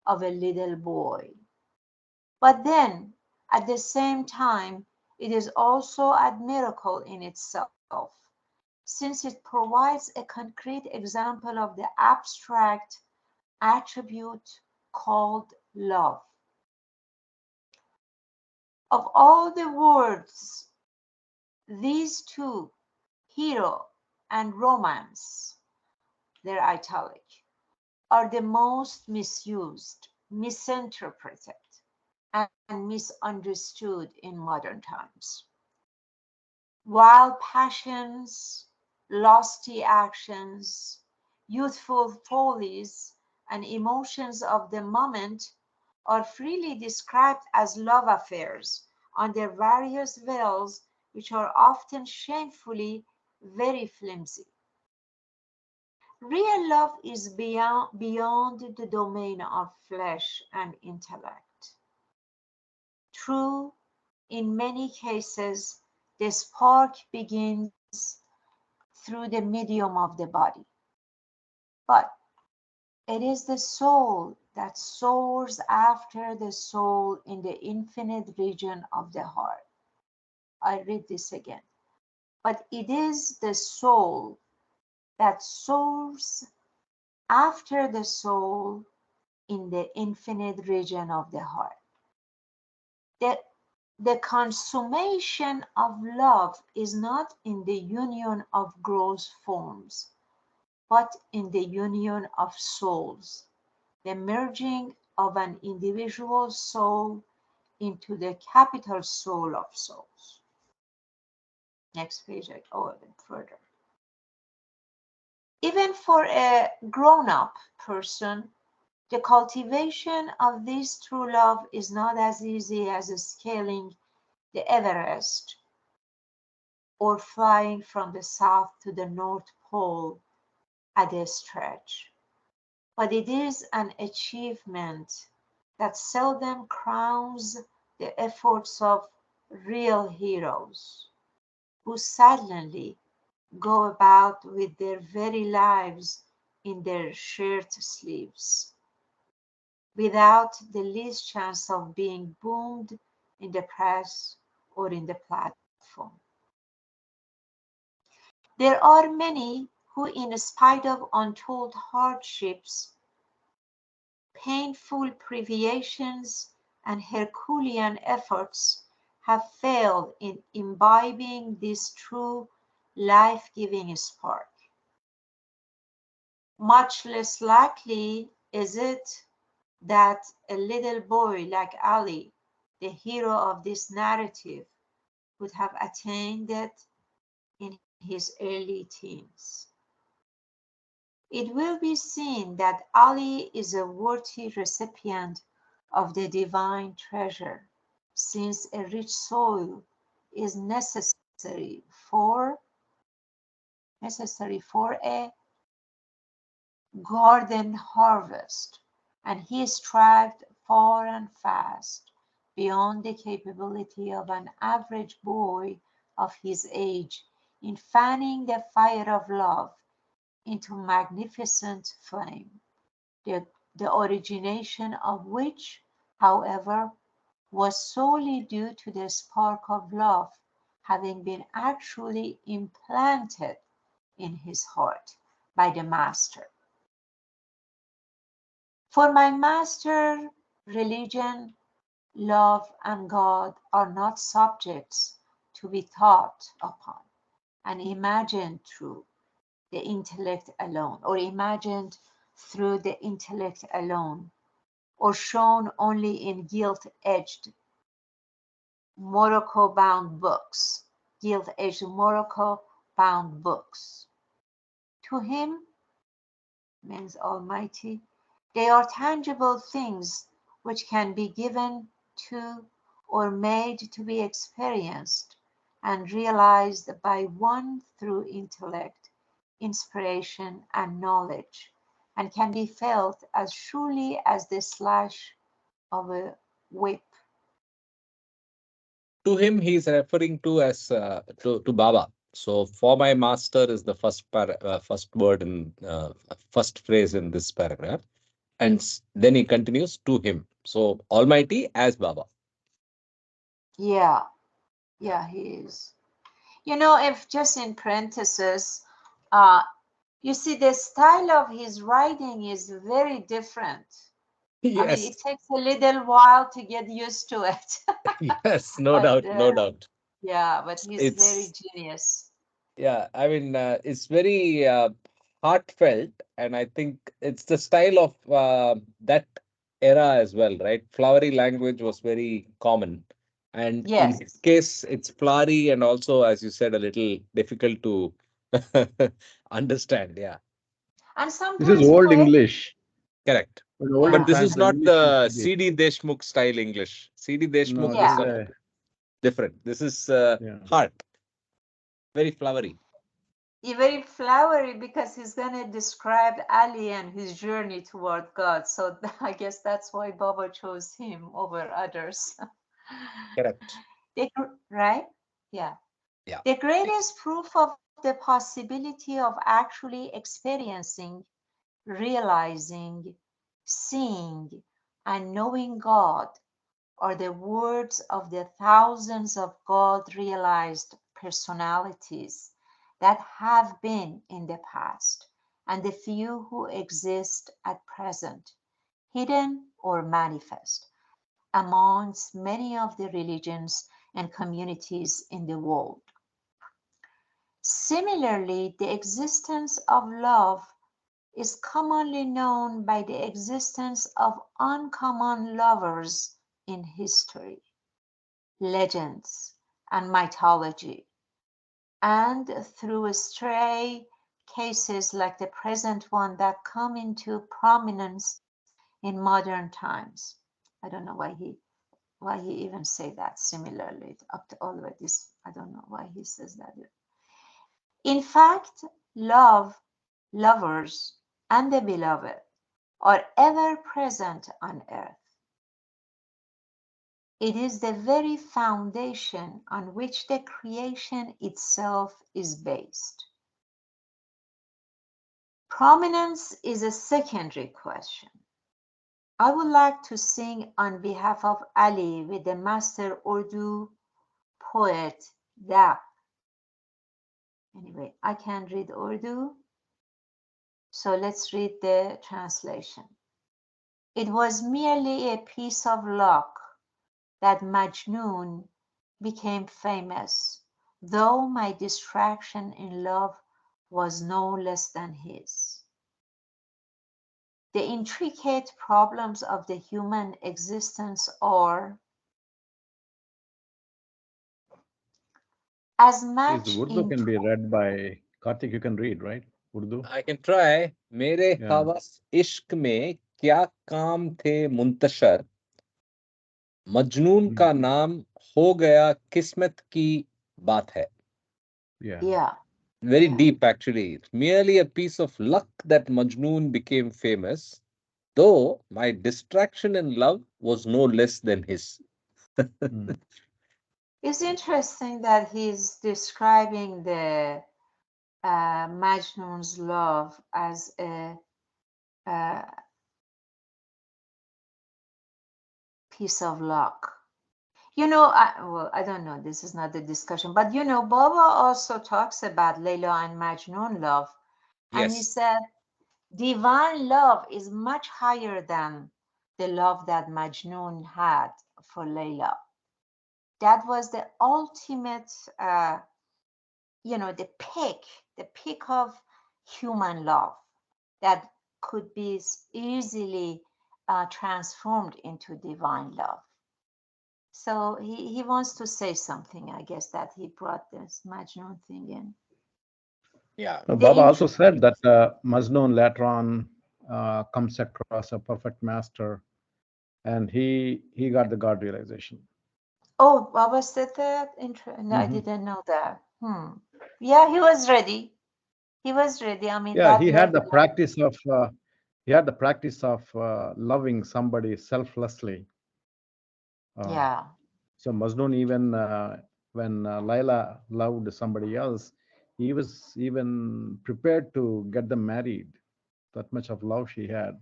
of a little boy. But then, at the same time, it is also a miracle in itself, since it provides a concrete example of the abstract attribute called love. Of all the words, these two, hero and romance, they're italic, are the most misused, misinterpreted, and misunderstood in modern times. While passions, lusty actions, youthful follies, and emotions of the moment are freely described as love affairs under various veils, which are often shamefully very flimsy. Real love is beyond the domain of flesh and intellect. True, in many cases, the spark begins through the medium of the body. But it is the soul that soars after the soul in the infinite region of the heart. I read this again. But it is the soul that soars after the soul in the infinite region of the heart. The consummation of love is not in the union of gross forms, but in the union of souls, the merging of an individual soul into the capital soul of souls. Next page, I go a bit further. Even for a grown-up person, The cultivation of this true love is not as easy as scaling the Everest or flying from the South to the North Pole at a stretch, but it is an achievement that seldom crowns the efforts of real heroes who silently go about with their very lives in their shirt sleeves, without the least chance of being boomed in the press or in the platform. There are many who, in spite of untold hardships, painful privations, and Herculean efforts, have failed in imbibing this true life-giving spark. Much less likely is it that a little boy like Ali, the hero of this narrative, would have attained it in his early teens. It will be seen that Ali is a worthy recipient of the divine treasure, since a rich soil is necessary for a garden harvest, and he strived far and fast beyond the capability of an average boy of his age in fanning the fire of love into magnificent flame, the origination of which, however, was solely due to the spark of love having been actually implanted in his heart by the master. For my master, religion, love, and God are not subjects to be thought upon and imagined through the intellect alone, or imagined through the intellect alone, or shown only in gilt-edged morocco-bound books, gilt-edged morocco-bound books. To him, means Almighty, they are tangible things which can be given to or made to be experienced and realized by one through intellect, inspiration, and knowledge, and can be felt as surely as the slash of a whip. To him, he is referring to as to Baba. So, for my master is the first word in first phrase in this paragraph, and then he continues to him. So, Almighty as Baba. Yeah, yeah, he is. You know, if just in parentheses, uh, you see the style of his writing is very different. I mean, Yes, it takes a little while to get used to it. yes, no But doubt, no doubt. yeah, but he's very It's genius. Yeah, I mean, it's very heartfelt, and I think it's the style of that era as well, right? Flowery language was very common, and in Yes. his case, it's flowery and also, as you said, a little difficult to understand. Yeah, And This is sometimes old poet, English. correct. In But olden yeah, this times, is the not English used the to be. C.D. Deshmukh style English. C.D. Deshmukh No, this is yeah. is something a different. This is yeah. heart, very flowery. Very flowery because he's going to describe Ali and his journey toward God. So I guess that's why Baba chose him over others. Correct. Right? Yeah. Yeah. The greatest proof of the possibility of actually experiencing, realizing, seeing, and knowing God are the words of the thousands of God realized personalities that have been in the past and the few who exist at present, hidden or manifest, amongst many of the religions and communities in the world. Similarly, the existence of love is commonly known by the existence of uncommon lovers in history, legends, and mythology, and through stray cases like the present one that come into prominence in modern times. I don't know why he even say that similarly up to all of this. I don't know why he says that. In fact, lovers, and the beloved are ever present on earth. It is the very foundation on which the creation itself is based. Prominence is a secondary question. I would like to sing on behalf of Ali with the master Urdu poet Daq. Anyway, I can't read Urdu, so let's read the translation. It was merely a piece of luck that Majnun became famous, though my distraction in love was no less than his. The intricate problems of the human existence are as Please, much Urdu can be read by Karthik. You can read, right? Urdu. I can try. मेरे Yeah. हवस इश्क में क्या काम थे मुंतशर, मजनून का नाम हो गया किस्मत की बात है. Yeah. Yeah. Very Yeah. deep, actually. It's merely a piece of luck that Majnoon became famous, though my distraction in love was no less than his. It's interesting that he's describing the Majnun's love as a piece of luck. You know, I don't know, this is not the discussion, but you know, Baba also talks about Layla and Majnun love. And he Yes. said, divine love is much higher than the love that Majnun had for Layla. That was the ultimate, the peak of human love that could be easily transformed into divine love. So he wants to say something, I guess, that he brought this Majnun thing in. Yeah. Baba also said that Majnun later on comes across a perfect master, and he got the God realization. Oh, Baba said that? No, I didn't know that. Yeah, he was ready. He was ready. I mean, Yeah, that he had the level. practice of loving somebody selflessly. Yeah. So Majnun, even when Laila loved somebody else, he was even prepared to get them married. That much of love she had.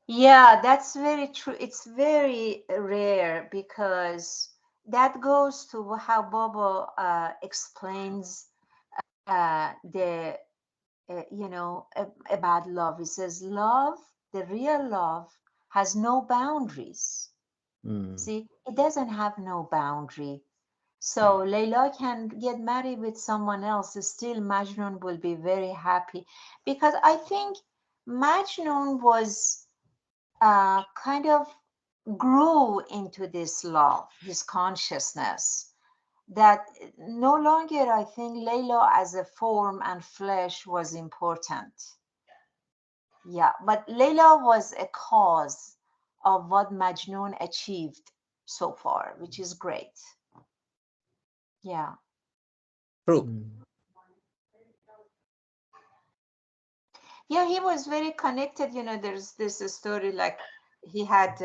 Yeah, that's very true. It's very rare because that goes to how Baba explains the about love. He says love, the real love, has no boundaries. See, it doesn't have no boundary. So Layla can get married with someone else. Still, Majnun will be very happy because I think Majnun was kind of grew into this love, his consciousness, that no longer I think Layla as a form and flesh was important. Yeah, but Layla was a cause of what Majnun achieved so far, which is great. Yeah. True. Yeah, he was very connected. You know, there's this story like he had,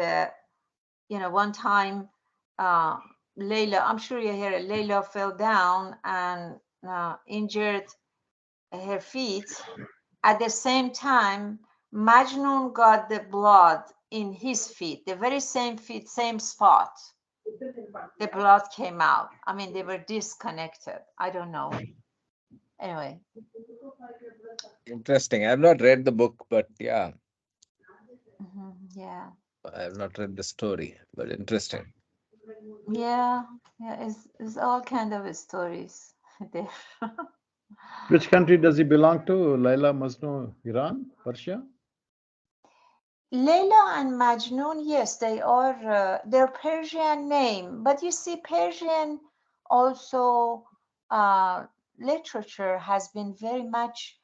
one time Layla, I'm sure you hear it, Layla fell down and injured her feet. At the same time, Majnun got the blood in his feet, the very same feet, same spot. The blood came out. I mean, they were disconnected. I don't know. Anyway. Interesting. I have not read the book, but yeah, Yeah. I have not read the story, but interesting. Yeah, it's all kind of stories there. Which country does he belong to? Laila Majnun, Iran, Persia? Layla and Majnun, yes, they are their Persian name, but you see, Persian also literature has been very much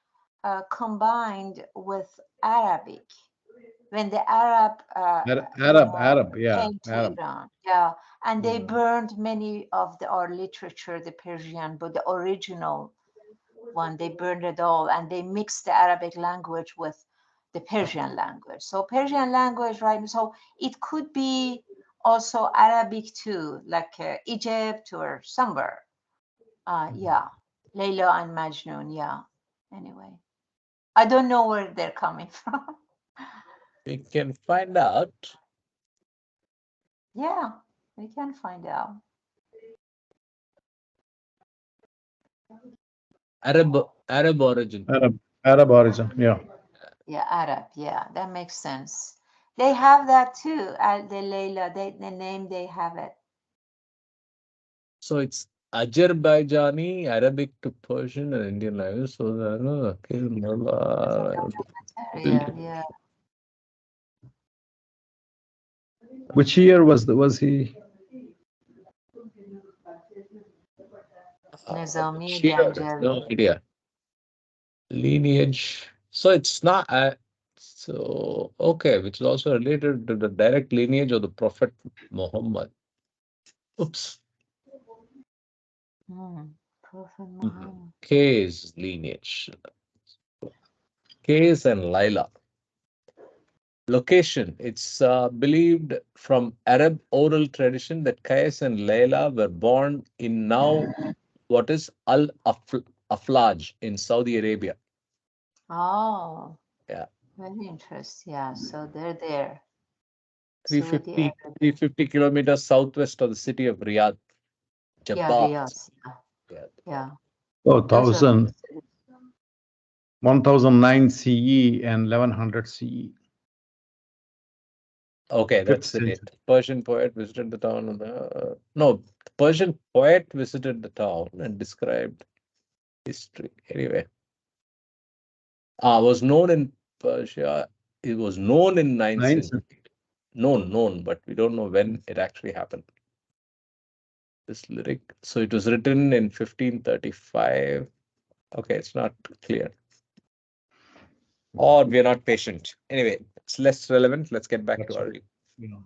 combined with Arabic. when the Arab Yeah, came to Arab. Iran. Yeah, and they Yeah. burned many of our literature, the Persian, but the original one, they burned it all, and they mixed the Arabic language with the Persian language. So Persian language, right? So it could be also Arabic too, like Egypt or somewhere. Yeah, Layla and Majnun. Yeah. Anyway, I don't know where they're coming from. We can find out. Yeah, we can find out. Arab origin. Arab origin. Yeah. Yeah, Arab. Yeah, that makes sense. They have that too. The Layla, the name they have it. So it's Azerbaijani, Arabic to Persian, and Indian language. So Yeah, yeah. Which year was he? Nizami Shia, no Ganjavi. idea. Lineage. So it's not. So okay, which is also related to the direct lineage of the Prophet Muhammad. Oops. Prophet Muhammad. K's lineage. K's and Laila. Location. It's believed from Arab oral tradition that Qais and Layla were born in now what is Aflaj in Saudi Arabia. Oh, Yeah. very interesting. Yeah, so they're there. Saudi 350, Arabia. 350 kilometers southwest of the city of Riyadh. Yeah, Jabbar. Riyadh. Yeah. Yeah. Oh, Those are 1009 CE and 1100 CE. Okay, Fifth that's the century. date. Persian poet visited the town. No, the Persian poet visited the town and described history. Anyway, was known in Persia. It was known in 9th Ninth century. century. Known, but we don't know when it actually happened. This lyric. So it was written in 1535. Okay, it's not clear. Or we are not patient. Anyway, it's less relevant. Let's get back That's to our. right. Yeah.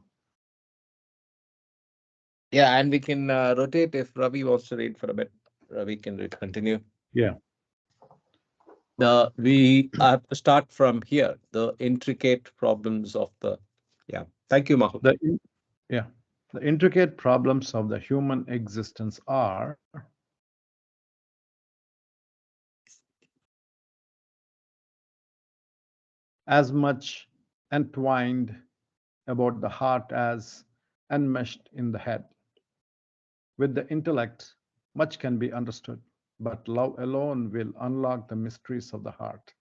Yeah, and we can rotate if Ravi wants to read for a bit. Ravi can continue. Yeah. We have to start from here. The intricate problems of the. Yeah. Thank you, Mahmoud. Yeah. The intricate problems of the human existence are as much entwined about the heart as enmeshed in the head. With the intellect, much can be understood, but love alone will unlock the mysteries of the heart.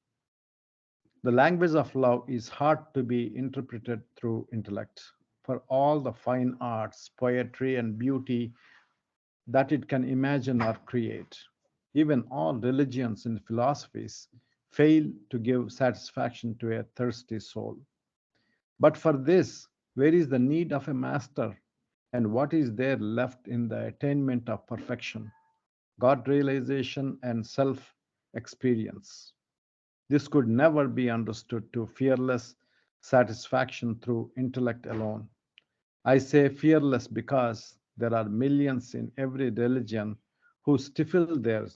The language of love is hard to be interpreted through intellect, for all the fine arts, poetry, and beauty that it can imagine or create. Even all religions and philosophies fail to give satisfaction to a thirsty soul. But for this, where is the need of a master, and what is there left in the attainment of perfection, God realization, and self experience? This could never be understood to fearless satisfaction through intellect alone. I say fearless because there are millions in every religion who stifle their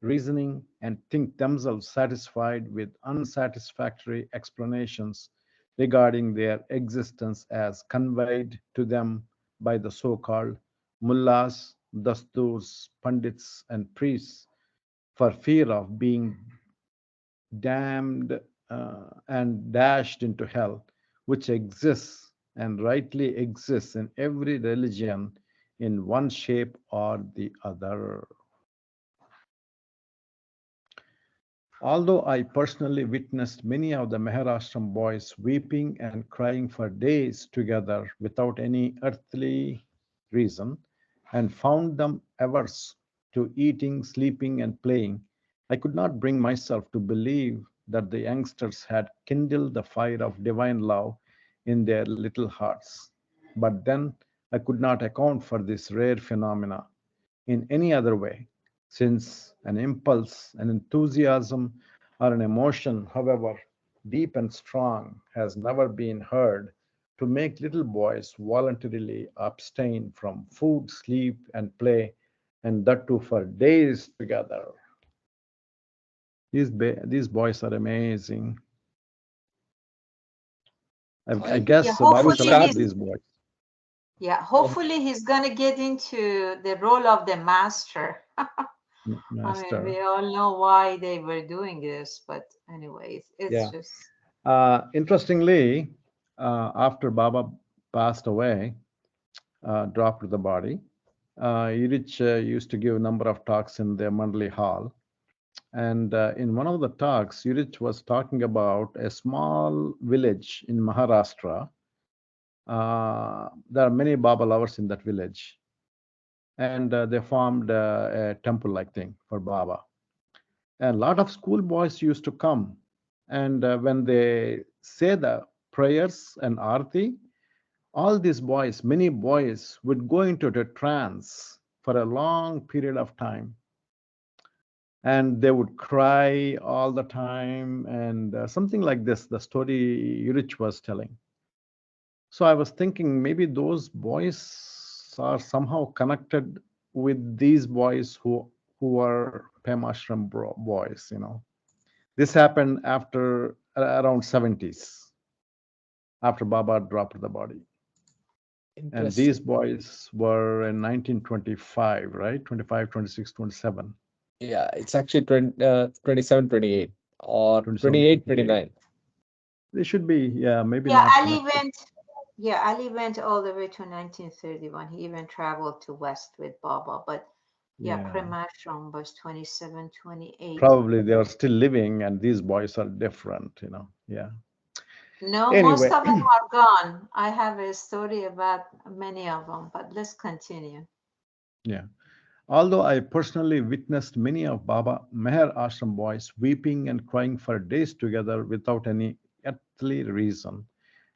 reasoning and think themselves satisfied with unsatisfactory explanations regarding their existence as conveyed to them by the so called mullahs, dasturs, pandits, and priests for fear of being damned and dashed into hell, which exists and rightly exists in every religion in one shape or the other. Although I personally witnessed many of the Meher Ashram boys weeping and crying for days together without any earthly reason, and found them averse to eating, sleeping, and playing, I could not bring myself to believe that the youngsters had kindled the fire of divine love in their little hearts. But then I could not account for this rare phenomena in any other way, since an impulse, an enthusiasm, or an emotion, however deep and strong, has never been heard to make little boys voluntarily abstain from food, sleep, and play, and that too for days together. These boys are amazing. I Yeah, guess I Baba will hopefully start. selected he's these boys. yeah, hopefully he's gonna get into the role of the master. I mean, we Master. all know why they were doing this, but anyway, it's Yeah. just Interestingly, after Baba passed away, dropped the body, Yirich used to give a number of talks in the Mandali Hall. And in one of the talks, Yirich was talking about a small village in Maharashtra. There are many Baba lovers in that village. And they formed a temple-like thing for Baba. And a lot of schoolboys used to come. And when they say the prayers and arti, all these boys, many boys, would go into the trance for a long period of time. And they would cry all the time, and something like this, the story Yurich was telling. So I was thinking maybe those boys are somehow connected with these boys who are Pemashram boys, you know. This happened after around 70s, after Baba dropped the body. And these Interesting. boys were in 1925, right? 25, 26, 27, Yeah, it's actually 27, 28 or 27, 28, 28. 29. They should be, yeah, maybe yeah, not Ali connected. went yeah, Ali went all the way to 1931. He even traveled to West with Baba, but yeah, Yeah. Premashram was 27, 28. Probably they are still living, and these boys are different, you know. Yeah. No, most Anyway, of them are gone. I have a story about many of them, but let's continue. yeah. Although I personally witnessed many of Baba Meher Ashram boys weeping and crying for days together without any earthly reason,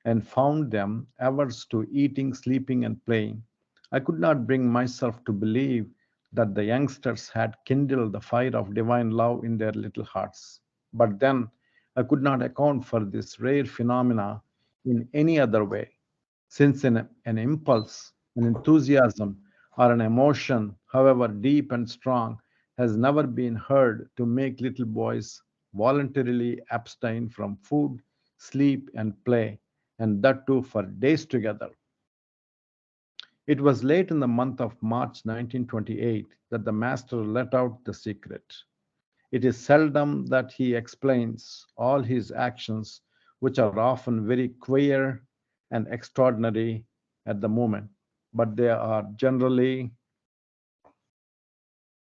and found them averse to eating, sleeping, and playing, I could not bring myself to believe that the youngsters had kindled the fire of divine love in their little hearts. But then I could not account for this rare phenomena in any other way, since an impulse, an enthusiasm, or an emotion, however deep and strong, has never been heard to make little boys voluntarily abstain from food, sleep, and play, and that too for days together. It was late in the month of March 1928 that the master let out the secret. It is seldom that he explains all his actions, which are often very queer and extraordinary at the moment, but they are generally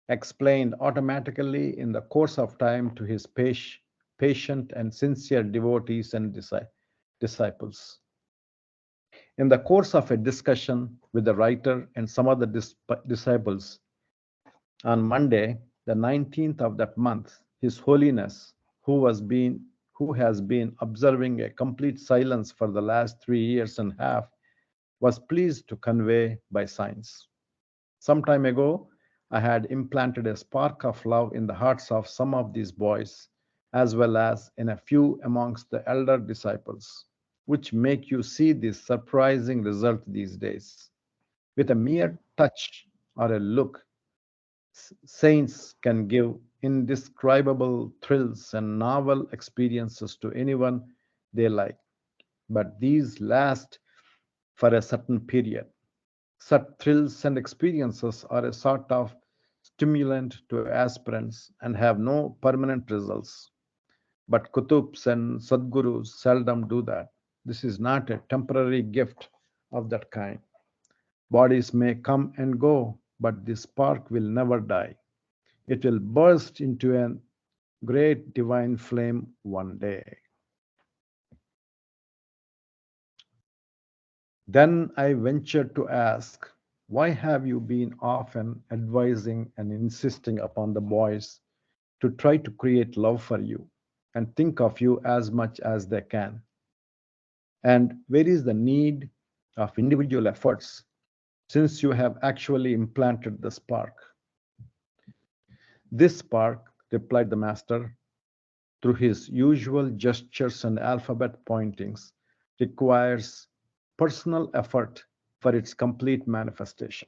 explained automatically in the course of time to his patient and sincere devotees and disciples. In the course of a discussion with the writer and some other disciples on Monday, the 19th of that month, His Holiness, who has been observing a complete silence for the last 3 years and a half, was pleased to convey by signs. Some time ago, I had implanted a spark of love in the hearts of some of these boys, as well as in a few amongst the elder disciples, which make you see this surprising result these days. With a mere touch or a look, saints can give indescribable thrills and novel experiences to anyone they like, but these last for a certain period. Such thrills and experiences are a sort of stimulant to aspirants and have no permanent results. But kutubs and sadgurus seldom do that. This is not a temporary gift of that kind. Bodies may come and go, but this spark will never die. It will burst into a great divine flame one day. Then I ventured to ask, why have you been often advising and insisting upon the boys to try to create love for you and think of you as much as they can? And where is the need of individual efforts since you have actually implanted the spark? This spark, replied the master, through his usual gestures and alphabet pointings requires personal effort for its complete manifestation.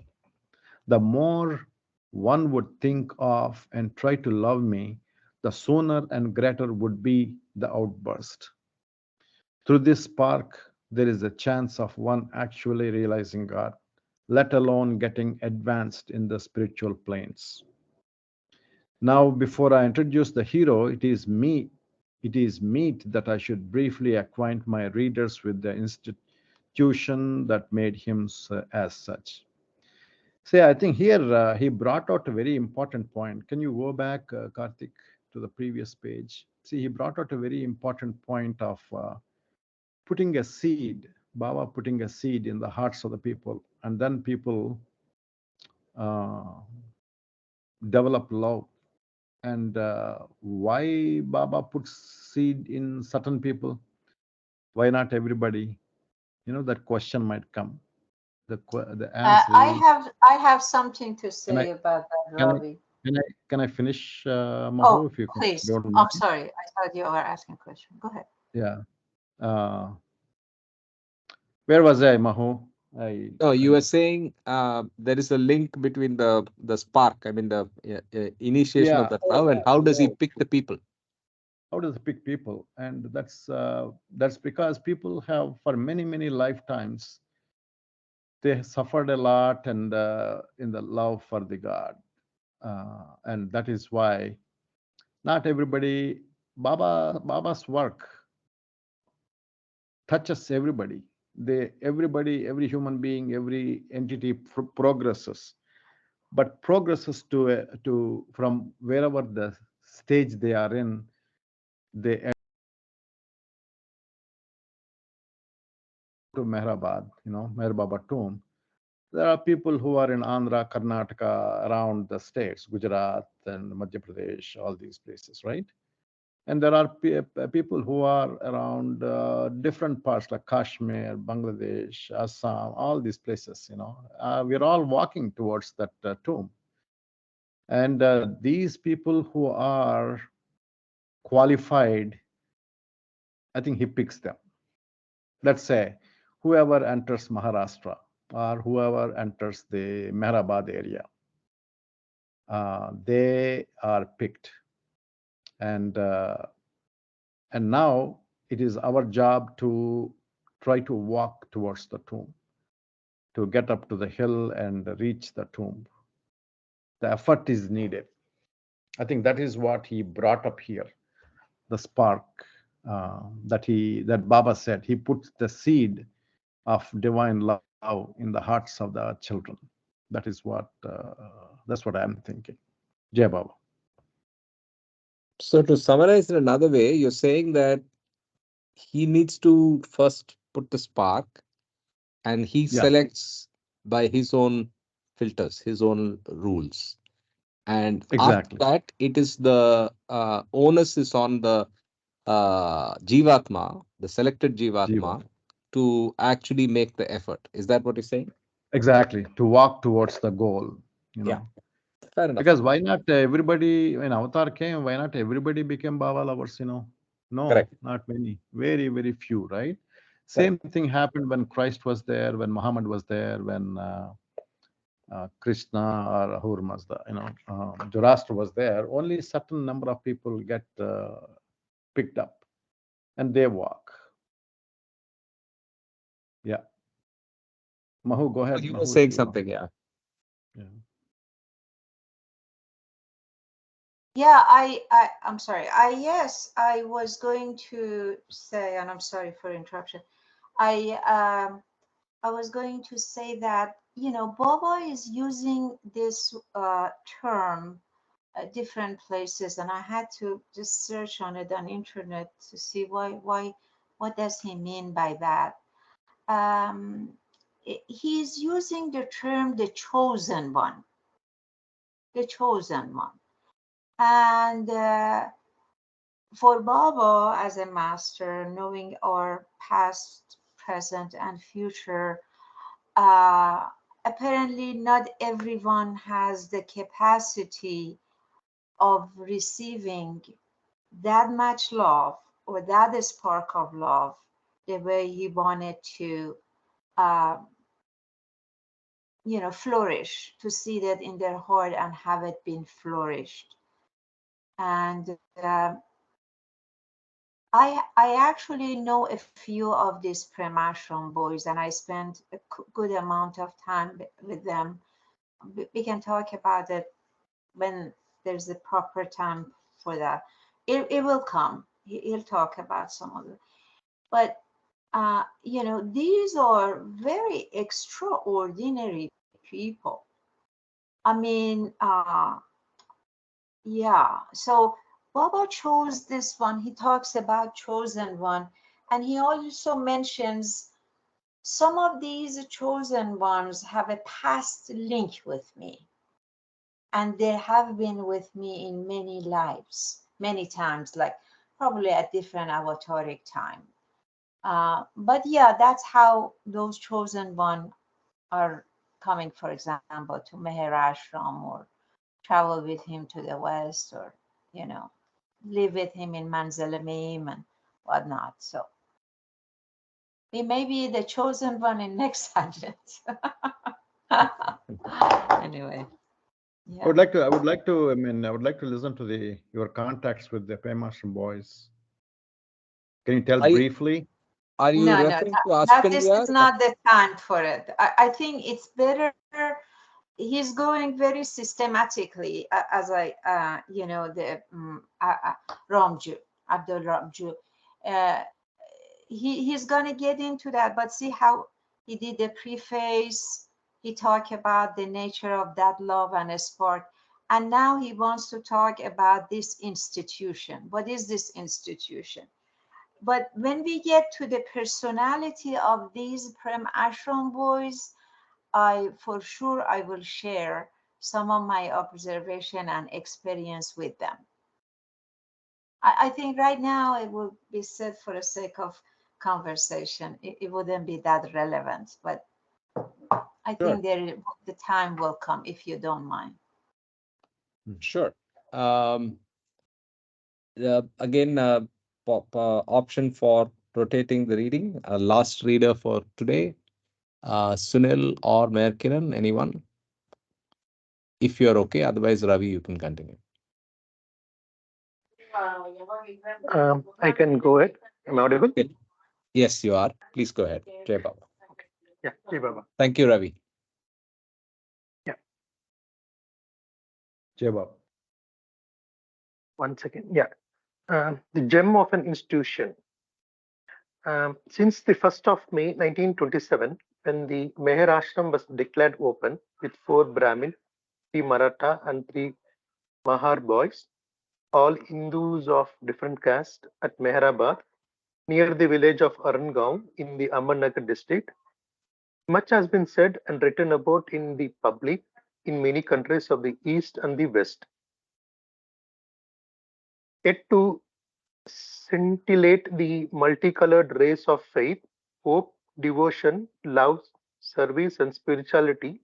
The more one would think of and try to love me, the sooner and greater would be the outburst. Through this spark, there is a chance of one actually realizing God, let alone getting advanced in the spiritual planes. Now, before I introduce the hero, it is meet that I should briefly acquaint my readers with the institution that made him as such. See, I think here he brought out a very important point. Can you go back, Karthik, to the previous page? See, he brought out a very important point of putting a seed, Baba putting a seed in the hearts of the people, and then people uh, develop love. And why Baba puts seed in certain people? Why not everybody? You know, that question might come. The answer is, I have something to can I say about that, can I Ravi. can I finish, Oh, Mahu, if you please. don't I'm mind? sorry. I thought you were asking a question. Go ahead. Yeah. Uh, where was I, Mahu? No, you I were saying there is a link between the spark, I mean the initiation of yeah. that love, and how does he pick the people? How does it pick people? And that's because people have for many lifetimes they suffered a lot and in the love for the God, and that is why not everybody. Baba's work touches everybody. Everybody, every human being, every entity progresses, but progresses to from wherever the stage they are in. They end to Mehrabad, Meher Baba tomb. There are people who are in Andhra, Karnataka, around the states, Gujarat and Madhya Pradesh, all these places, right? And there are people who are around different parts like Kashmir, Bangladesh, Assam, all these places. We're all walking towards that tomb. And these people who are qualified, I think he picks them. Let's say whoever enters Maharashtra or whoever enters the Mehrabad area, they are picked. And now it is our job to try to walk towards the tomb, to get up to the hill and reach the tomb. The effort is needed. I think that is what he brought up here, the spark that Baba said. He puts the seed of divine love in the hearts of the children. That's what I'm thinking. Jai Baba. So to summarize in another way, you're saying that he needs to first put the spark, and he Yeah, selects by his own filters, his own rules. And after exactly. that, it is the onus is on the Jivatma, the selected Jiva. Jivatma, to actually make the effort. Is that what you're saying? Exactly. To walk towards the goal, you Yeah, know. fair enough. Because why not everybody, when Avatar came, why not everybody became Baba lovers, No, Correct. not many. Very few, right? Correct. Same thing happened when Christ was there, when Muhammad was there, when Krishna or Ahura Zoroaster was there. Only certain number of people get picked up and they walk. Yeah. Mahu, go ahead, You were Mahu, if saying you want. something, yeah. Yeah. Yeah, I'm sorry. Yes, I was going to say, and I'm sorry for interruption. I was going to say that Baba is using this term at different places, and I had to just search on it on internet to see what does he mean by that. He's using the term the chosen one, and for Baba as a master, knowing our past, present, and future, apparently not everyone has the capacity of receiving that much love or that spark of love the way he wanted to uh, flourish, to see that in their heart and have it been flourished. And I actually know a few of these Premashram boys, and I spent a good amount of time with them. We can talk about it when there's the proper time for that. It will come. He'll talk about some of it. But these are very extraordinary people. I mean, yeah. So Baba chose this one. He talks about chosen one, and he also mentions some of these chosen ones have a past link with me, and they have been with me in many lives, many times, like probably at different avataric time. But yeah, that's how those chosen one are coming, for example, to Meher Ashram, or travel with him to the West, or, live with him in Manzalamim and whatnot. So we may be the chosen one in next Advent. Anyway, yeah. I would like to listen to your contacts with the Pemashram boys. Can you tell briefly? Are you No, referring to this is not the time for it. I think it's better. He's going very systematically, as Ramjoo, Abdullah Ramjoo. He's going to get into that, but see how he did the preface. He talked about the nature of that love and a spark. And now he wants to talk about this institution. What is this institution? But when we get to the personality of these Prem Ashram boys, for sure I will share some of my observation and experience with them. I think right now it will be said for the sake of conversation. It wouldn't be that relevant, but I think the time will come, if you don't mind. Sure. Again, option for rotating the reading. Last reader for today, Sunil or Meher Kiran, anyone? If you're okay, otherwise, Ravi, you can continue. I can go ahead. Am I audible? Yes, you are. Please go ahead. Jai Baba. Okay. Yeah, Jai Baba. Thank you, Ravi. Yeah. Jai Baba. 1 second. Yeah. The gem of an institution. Since the 1st of May 1927, when the Meher Ashram was declared open with 4 Brahmin, 3 Maratha and 3 Mahar boys, all Hindus of different caste, at Meherabad, near the village of Arangaon in the Ahmednagar district, much has been said and written about in the public in many countries of the East and the West. Yet to scintillate the multicolored rays of faith, hope, devotion, love, service, and spirituality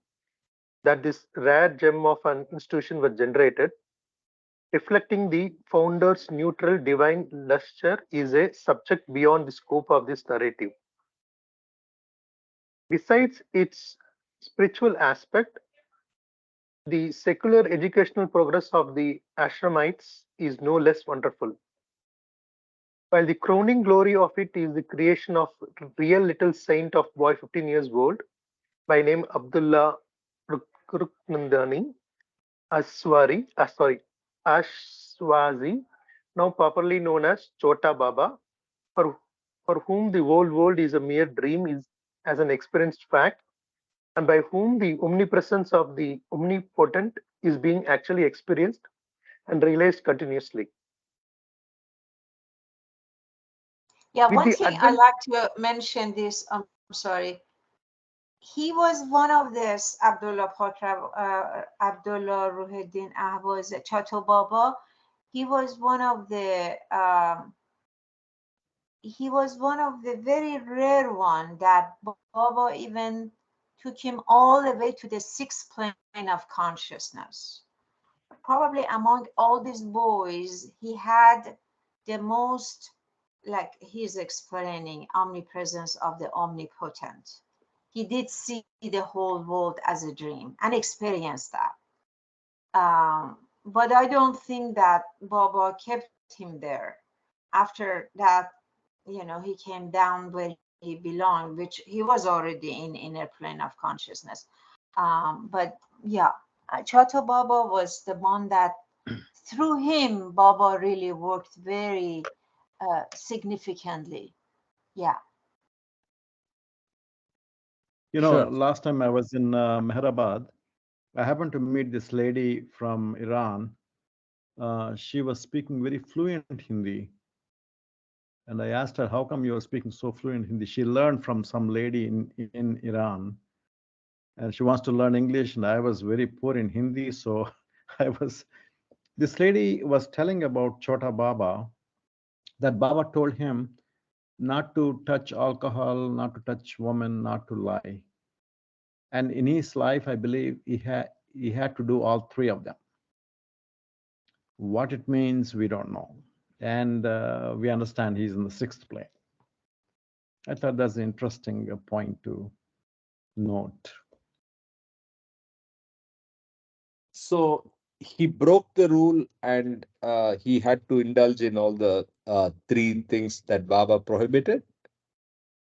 that this rare gem of an institution was generated, reflecting the founder's neutral divine luster, is a subject beyond the scope of this narrative. Besides its spiritual aspect, the secular educational progress of the Ashramites is no less wonderful. While the crowning glory of it is the creation of real little saint of boy 15 years old by name Abdullah Ruknandani Ashwazi, now popularly known as Chota Baba, for whom the whole world is a mere dream is as an experienced fact, and by whom the omnipresence of the omnipotent is being actually experienced and realized continuously. Yeah, With one the thing I advent, like to mention this, I'm sorry. He was one of this Abdullah Ruheddin Ahwaz Chato Baba. He was one of the very rare one that Baba even took him all the way to the 6th plane of consciousness. Probably among all these boys, he had the most, like he's explaining, omnipresence of the omnipotent. He did see the whole world as a dream and experienced that. But I don't think that Baba kept him there. After that, he came down where he belonged, which he was already in a plane of consciousness. But yeah, Chato Baba was the one that through him, Baba really worked very significantly. Yeah. Sure. Last time I was in Meherabad, I happened to meet this lady from Iran. She was speaking very fluent Hindi. And I asked her, how come you are speaking so fluent Hindi? She learned from some lady in Iran. And she wants to learn English. And I was very poor in Hindi. So this lady was telling about Chota Baba, that Baba told him not to touch alcohol, not to touch women, not to lie. And in his life, I believe he had to do all three of them. What it means, we don't know. And we understand he's in the sixth plane. I thought that's an interesting point to note. So he broke the rule and he had to indulge in all the three things that Baba prohibited.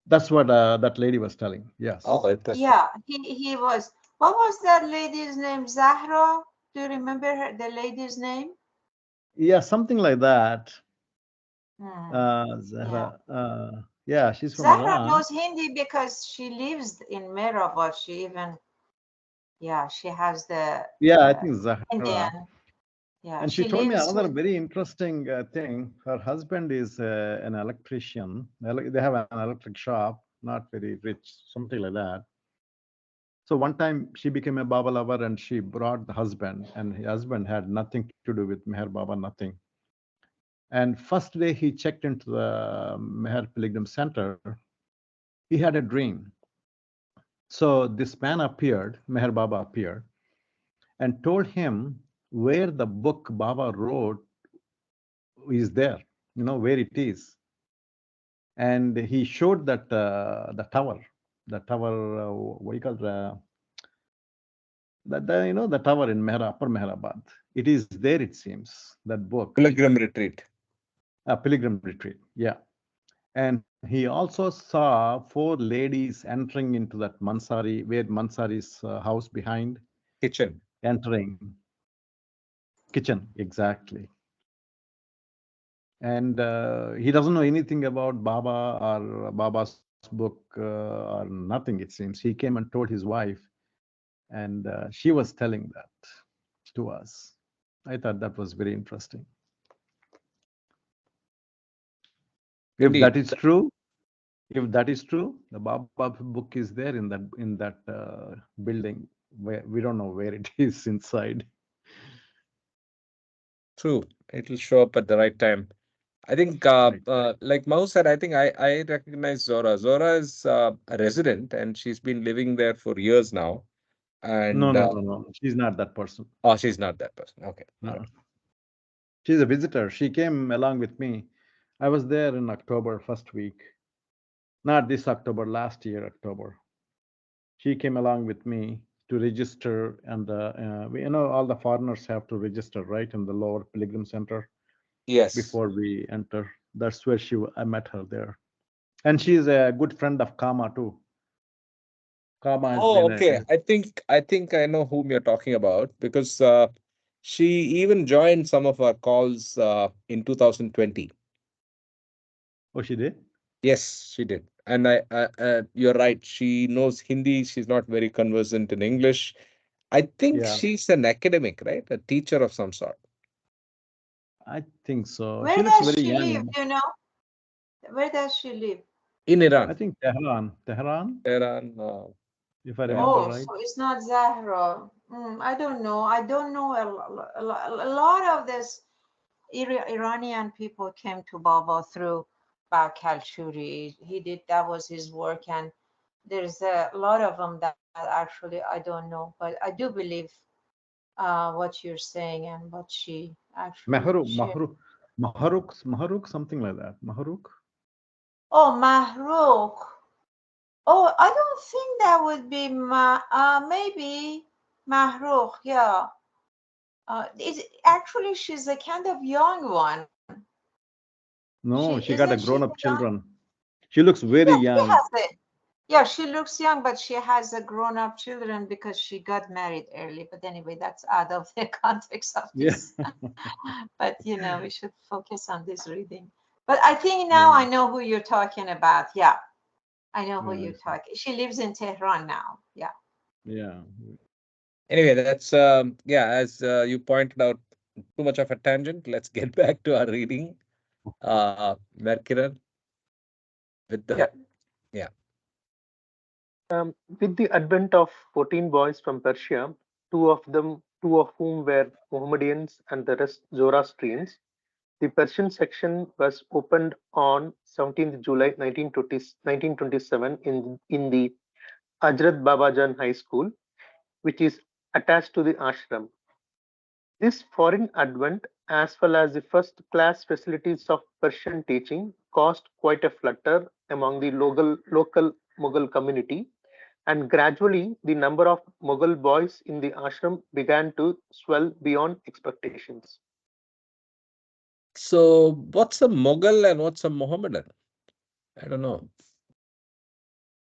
That's what that lady was telling. Yes. Oh, interesting. Yeah, he was. What was that lady's name? Zahra? Do you remember the lady's name? Yeah, something like that. Yeah. Zahra. Yeah, she's from Zahra Iran. knows Hindi because she lives in Meherabad. She has the Yeah, I think Zahra. Indian. Yeah, And she she told me lives another with. very interesting thing. Her husband is an electrician. They have an electric shop, not very rich, something like that. So one time she became a Baba lover and she brought the husband, and her husband had nothing to do with Meher Baba, nothing. And first day he checked into the Meher Pilgrim Center, he had a dream. So this man appeared, Meher Baba appeared, and told him where the book Baba wrote is there, where it is. And he showed that the tower, what do you call the tower in Upper Meherabad. It is there, it seems, that book. Pilgrim retreat. A pilgrim retreat, yeah. And he also saw four ladies entering into that Mansari, where Mansari's house behind. Kitchen. Entering. Kitchen, exactly. And he doesn't know anything about Baba or Baba's book or nothing, it seems. He came and told his wife, and she was telling that to us. I thought that was very interesting. If Indeed. that is true, the Baba book is there in that building. Where we don't know where it is inside. True. It'll show up at the right time. I think, Right. like Mau said, I think I recognize Zora. Zora is a resident and she's been living there for years now. No, And no, no, no. She's not that person. oh, she's not that person. Okay. All No. right. She's a visitor. She came along with me. I was there in October, first week. Not this October, last year, October. She came along with me to register, and all the foreigners have to register, right, in the Lower Pilgrim Center Yes. before we enter. That's where I met her there, and she's a good friend of Kama too. Kama has Oh, been okay. I think I know whom you're talking about because she even joined some of our calls in 2020. Oh, she did. Yes, she did. And you're right. She knows Hindi. She's not very conversant in English. I think Yeah, she's an academic, right? A teacher of some sort. I think so. Where She looks does very she live? young. Do you know? Where does she live? In I Iran. think Tehran, Iran. if I Yeah. remember Oh, right. so it's not Zahra. I don't know. I don't know. A lot of this Iranian people came to Baba through Kalchuri. He did, that was his work, and there's a lot of them that actually I don't know, but I do believe what you're saying and what she actually Mehru, shared. Mahru. Maharuk, something like that. Maharuk. Oh, Mahruk. Oh, I don't think that would be maybe Mahruk. Yeah. Actually, she's a kind of young one. No, she got Isn't a she grown-up young? children. She looks very Yeah, she young. has it. Yeah, she looks young, but she has a grown-up children because she got married early. But anyway, that's out of the context of Yeah. this. But we should focus on this reading. But I think now I know who you're talking about. Yeah, I know who Yeah, you're talking. She lives in Tehran now. Yeah. yeah. Anyway, that's as you pointed out, too much of a tangent. Let's get back to our reading. Merkiran, with Yeah. the yeah. With the advent of 14 boys from Persia, two of whom were Mohammedans and the rest Zoroastrians, the Persian section was opened on 17th July 1927 in the Ajrat Babajan High School, which is attached to the ashram. This foreign advent, as well as the first class facilities of Persian teaching, caused quite a flutter among the local Mughal community, and gradually the number of Mughal boys in the ashram began to swell beyond expectations. So, what's a Mughal and what's a Mohammedan? I don't know.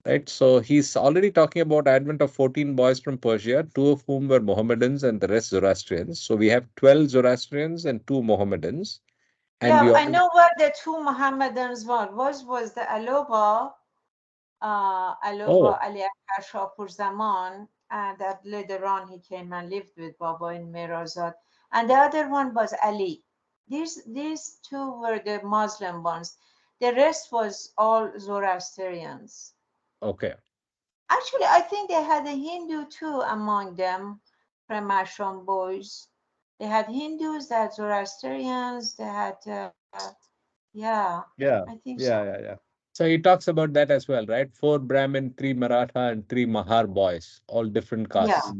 Right. So he's already talking about advent of 14 boys from Persia, two of whom were Mohammedans and the rest Zoroastrians. So we have 12 Zoroastrians and two Mohammedans. And we Yeah, all I know what the two Mohammedans was the Aloba, oh, Ali Akbar Shapur Zaman, and that later on he came and lived with Baba in Mirazat. And the other one was Ali. These two were the Muslim ones. The rest was all Zoroastrians. okay. Actually, I think they had a Hindu too among them, from Ashram boys. They had Hindus, they had Zoroastrians, they had, yeah, Yeah. I think so. Yeah. So he talks about that as well, right? Four Brahmin, three Maratha, and three Mahar boys, all different Yeah, castes.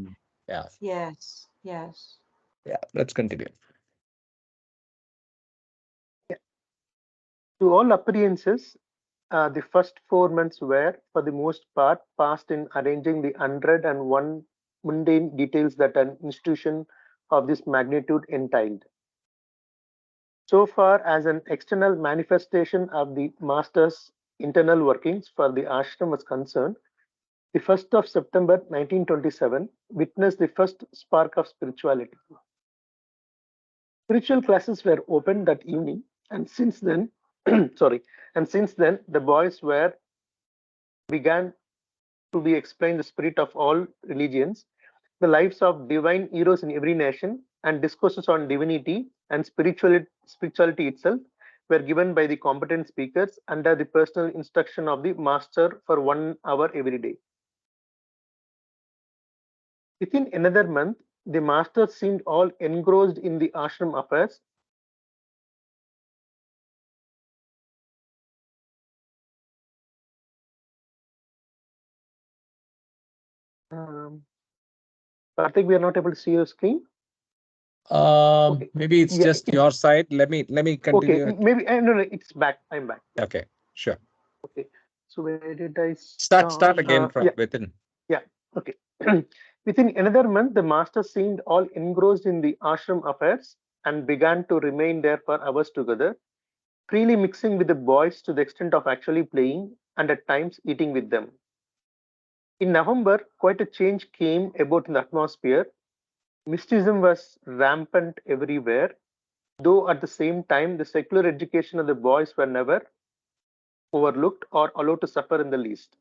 Yeah. yes, yes. Yeah. Let's continue. To all appearances, the first 4 months were, for the most part, passed in arranging the 101 mundane details that an institution of this magnitude entailed. So far as an external manifestation of the master's internal workings for the ashram was concerned, the 1st of September 1927 witnessed the first spark of spirituality. Spiritual classes were opened that evening, and since then, the boys were began to be explained the spirit of all religions, the lives of divine heroes in every nation, and discourses on divinity and spirituality itself were given by the competent speakers under the personal instruction of the master for 1 hour every day. Within another month, the master seemed all engrossed in the ashram affairs. Karthik, we are not able to see your screen. Okay. Maybe it's Yeah. just your side. Let me Okay. continue it. Maybe no. It's back. I'm back. Yeah. Okay, sure. Okay. So where did I Start start? again from Yeah. within. Yeah. Okay. Within another month, the master seemed all engrossed in the ashram affairs and began to remain there for hours together, freely mixing with the boys to the extent of actually playing and at times eating with them. In November, quite a change came about in the atmosphere. Mysticism was rampant everywhere, though at the same time, the secular education of the boys were never overlooked or allowed to suffer in the least.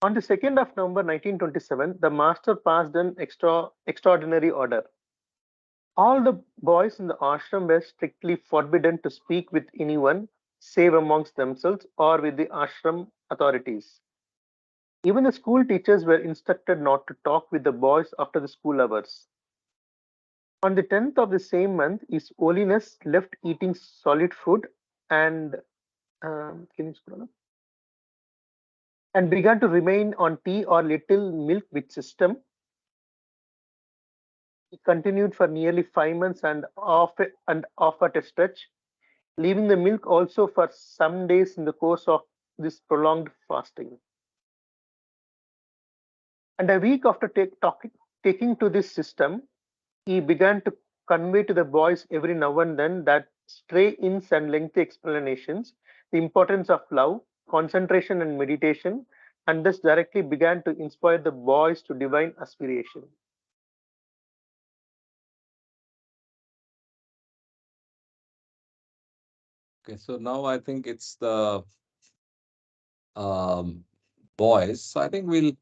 On the 2nd of November 1927, the master passed an extraordinary order. All the boys in the ashram were strictly forbidden to speak with anyone save amongst themselves or with the ashram authorities. Even the school teachers were instructed not to talk with the boys after the school hours. On the 10th of the same month, His Holiness left eating solid food and can you scroll up? And began to remain on tea or little milk with system. He continued for nearly 5 months and off at a stretch, leaving the milk also for some days in the course of this prolonged fasting. And a week after taking to this system, he began to convey to the boys every now and then that stray hints and lengthy explanations, the importance of love, concentration, and meditation, and thus directly began to inspire the boys to divine aspiration. Okay, so now I think it's the um, boys. So I think we'll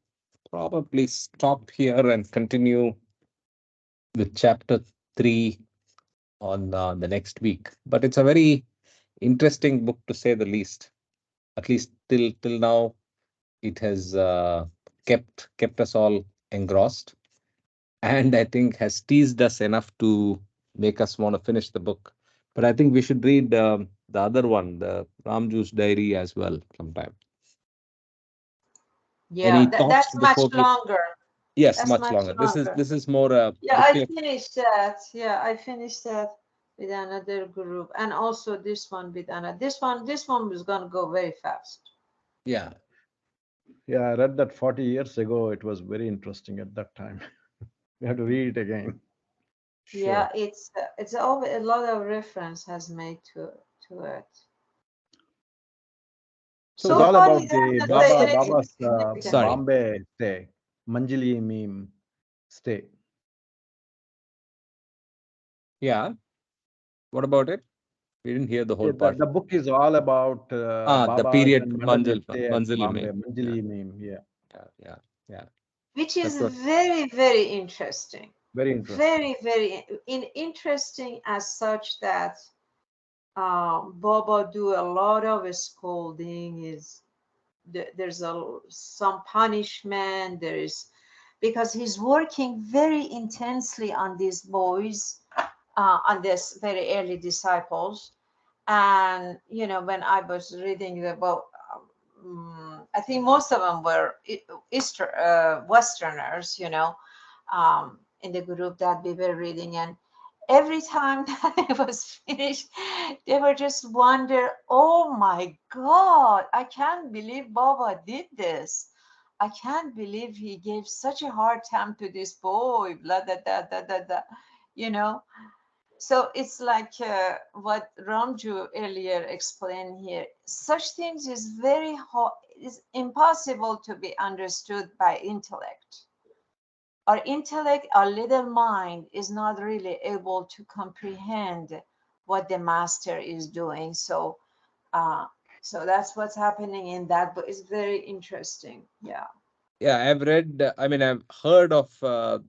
probably stop here and continue with chapter 3 on the next week. But it's a very interesting book to say the least. At least till now, it has kept us all engrossed, and I think has teased us enough to make us want to finish the book. But I think we should read the other one, the Ramjoo's diary, as well sometime. Yeah, Any thoughts that's much before we? longer. Yes, That's much much longer. This is longer. this is more a Yeah, I booklet. finished that. Yeah, I finished that with another group, and also this one with another. This one was gonna go very fast. Yeah, Yeah, I read that 40 years ago. It was very interesting at that time. We have to read it again. Yeah, sure. it's a lot of reference has made to it. It was So all So far, about he the doesn't say Baba, anything Baba's significant. sorry. Bombay stay, Manjili meme stay. Yeah. What about it? We didn't hear the Yeah, whole the, part. the book is all about The Baba's period and Mataji's Manjil stay at Manzili Bombay, me. Yeah, Manjili meme. Yeah, yeah, yeah, yeah. Which is That's what. very, very interesting. very interesting. Very, very interesting as such that Boba do a lot of scolding. There's some punishment. There is because he's working very intensely on these boys, on this very early disciples. And when I was reading about, I think most of them were Westerners, in the group that we were reading, and every time that it was finished, they were just wonder, oh my God, I can't believe Baba did this. I can't believe he gave such a hard time to this boy, blah, da, da, da, da, da. You know, so it's like what Ramjoo earlier explained here. Such things is is impossible to be understood by intellect. Our intellect, our little mind is not really able to comprehend what the master is doing. Uh, so that's what's happening in that book. It's very interesting. Yeah. Yeah, I've read, I mean, I've heard of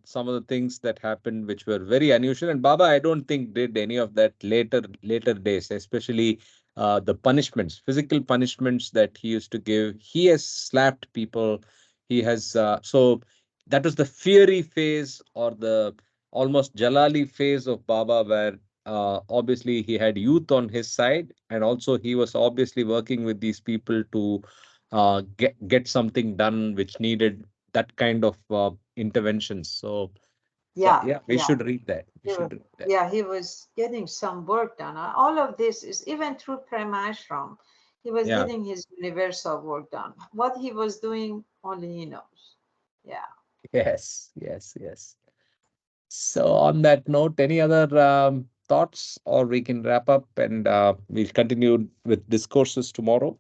some of the things that happened which were very unusual. And Baba, I don't think did any of that later days, especially the punishments, physical punishments that he used to give. He has slapped people. He has, so that was the fiery phase or the almost Jalali phase of Baba, where obviously he had youth on his side. And also he was obviously working with these people to get something done which needed that kind of interventions. So Yeah. yeah, we Yeah. should read that. We He was, should read that. yeah, he was getting some work done. All of this is even through Prema Ashram. He was Yeah. getting his universal work done. What he was doing, only he knows. Yeah. Yes. Yes. Yes. So on that note, any other thoughts, or we can wrap up and we'll continue with discourses tomorrow.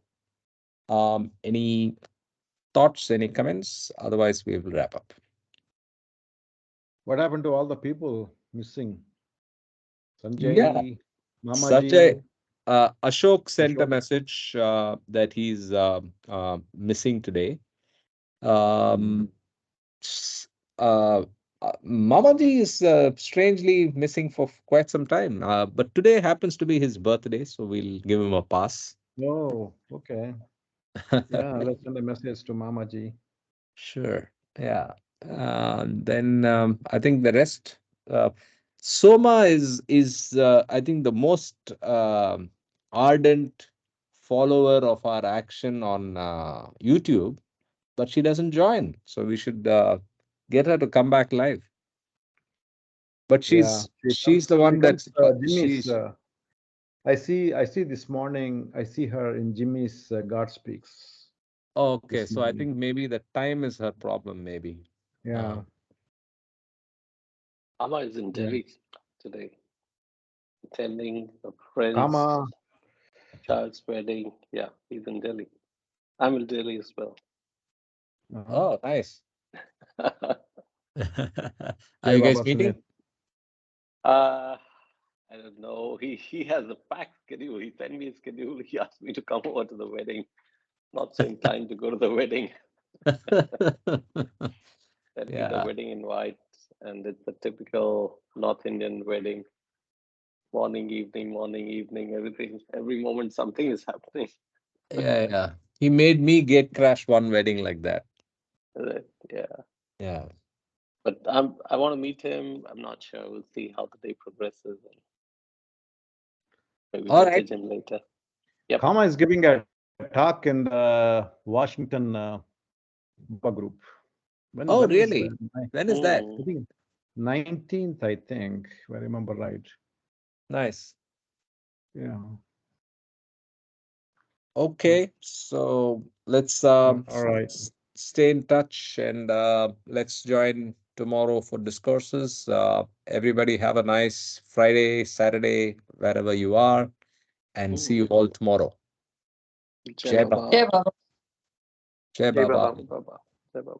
Any thoughts? Any comments? Otherwise, we will wrap up. What happened to all the people missing? Yeah. Sanjay, Such a Mamaji, Ashok sent a Ashok. message that he's missing today. Hmm. Um, s- Mamaji is strangely missing for quite some time, but today happens to be his birthday, so we'll give him a pass. Oh, okay. Yeah, let's send a message to Mamaji. Sure. Yeah. Then I think the rest. Uh, Soma is I think the most ardent follower of our action on YouTube, but she doesn't join. So we should get her to come back live. But Yeah, she's the one she comes that's Jimmy's. she's I see this morning. I see her in Jimmy's God Speaks okay. this So I morning. think maybe the time is her problem, maybe. Yeah, Amma is in yeah. Delhi today, attending a friend's Kama, child's wedding. Yeah, he's in Delhi. I'm in Delhi as well. Oh, nice. Are Jai you guys Baba Sune. meeting? I don't know. He has a packed schedule. He sent me a schedule. He asked me to come over to the wedding. Not so in time to go to the wedding. Sent me the Yeah, wedding invite, and it's a typical North Indian wedding. Morning, evening, everything. Every moment something is happening. yeah. He made me gate crash one wedding like that. Yeah. Yeah. But I want to meet him. I'm not sure. We'll see how the day progresses and maybe All right. message him later. Yep. Kama is giving a talk in the Washington Baba group. Oh, When is really? When is that? I think 19th, I think, if I remember right. Nice. Yeah. Okay, so let's All right. stay in touch and let's join tomorrow for discourses. Everybody have a nice Friday, Saturday, wherever you are, and see you all tomorrow. Jai Jai Baba. Baba. Jai Baba. Jai Jai Baba. Baba. Jai Baba. Jai Baba.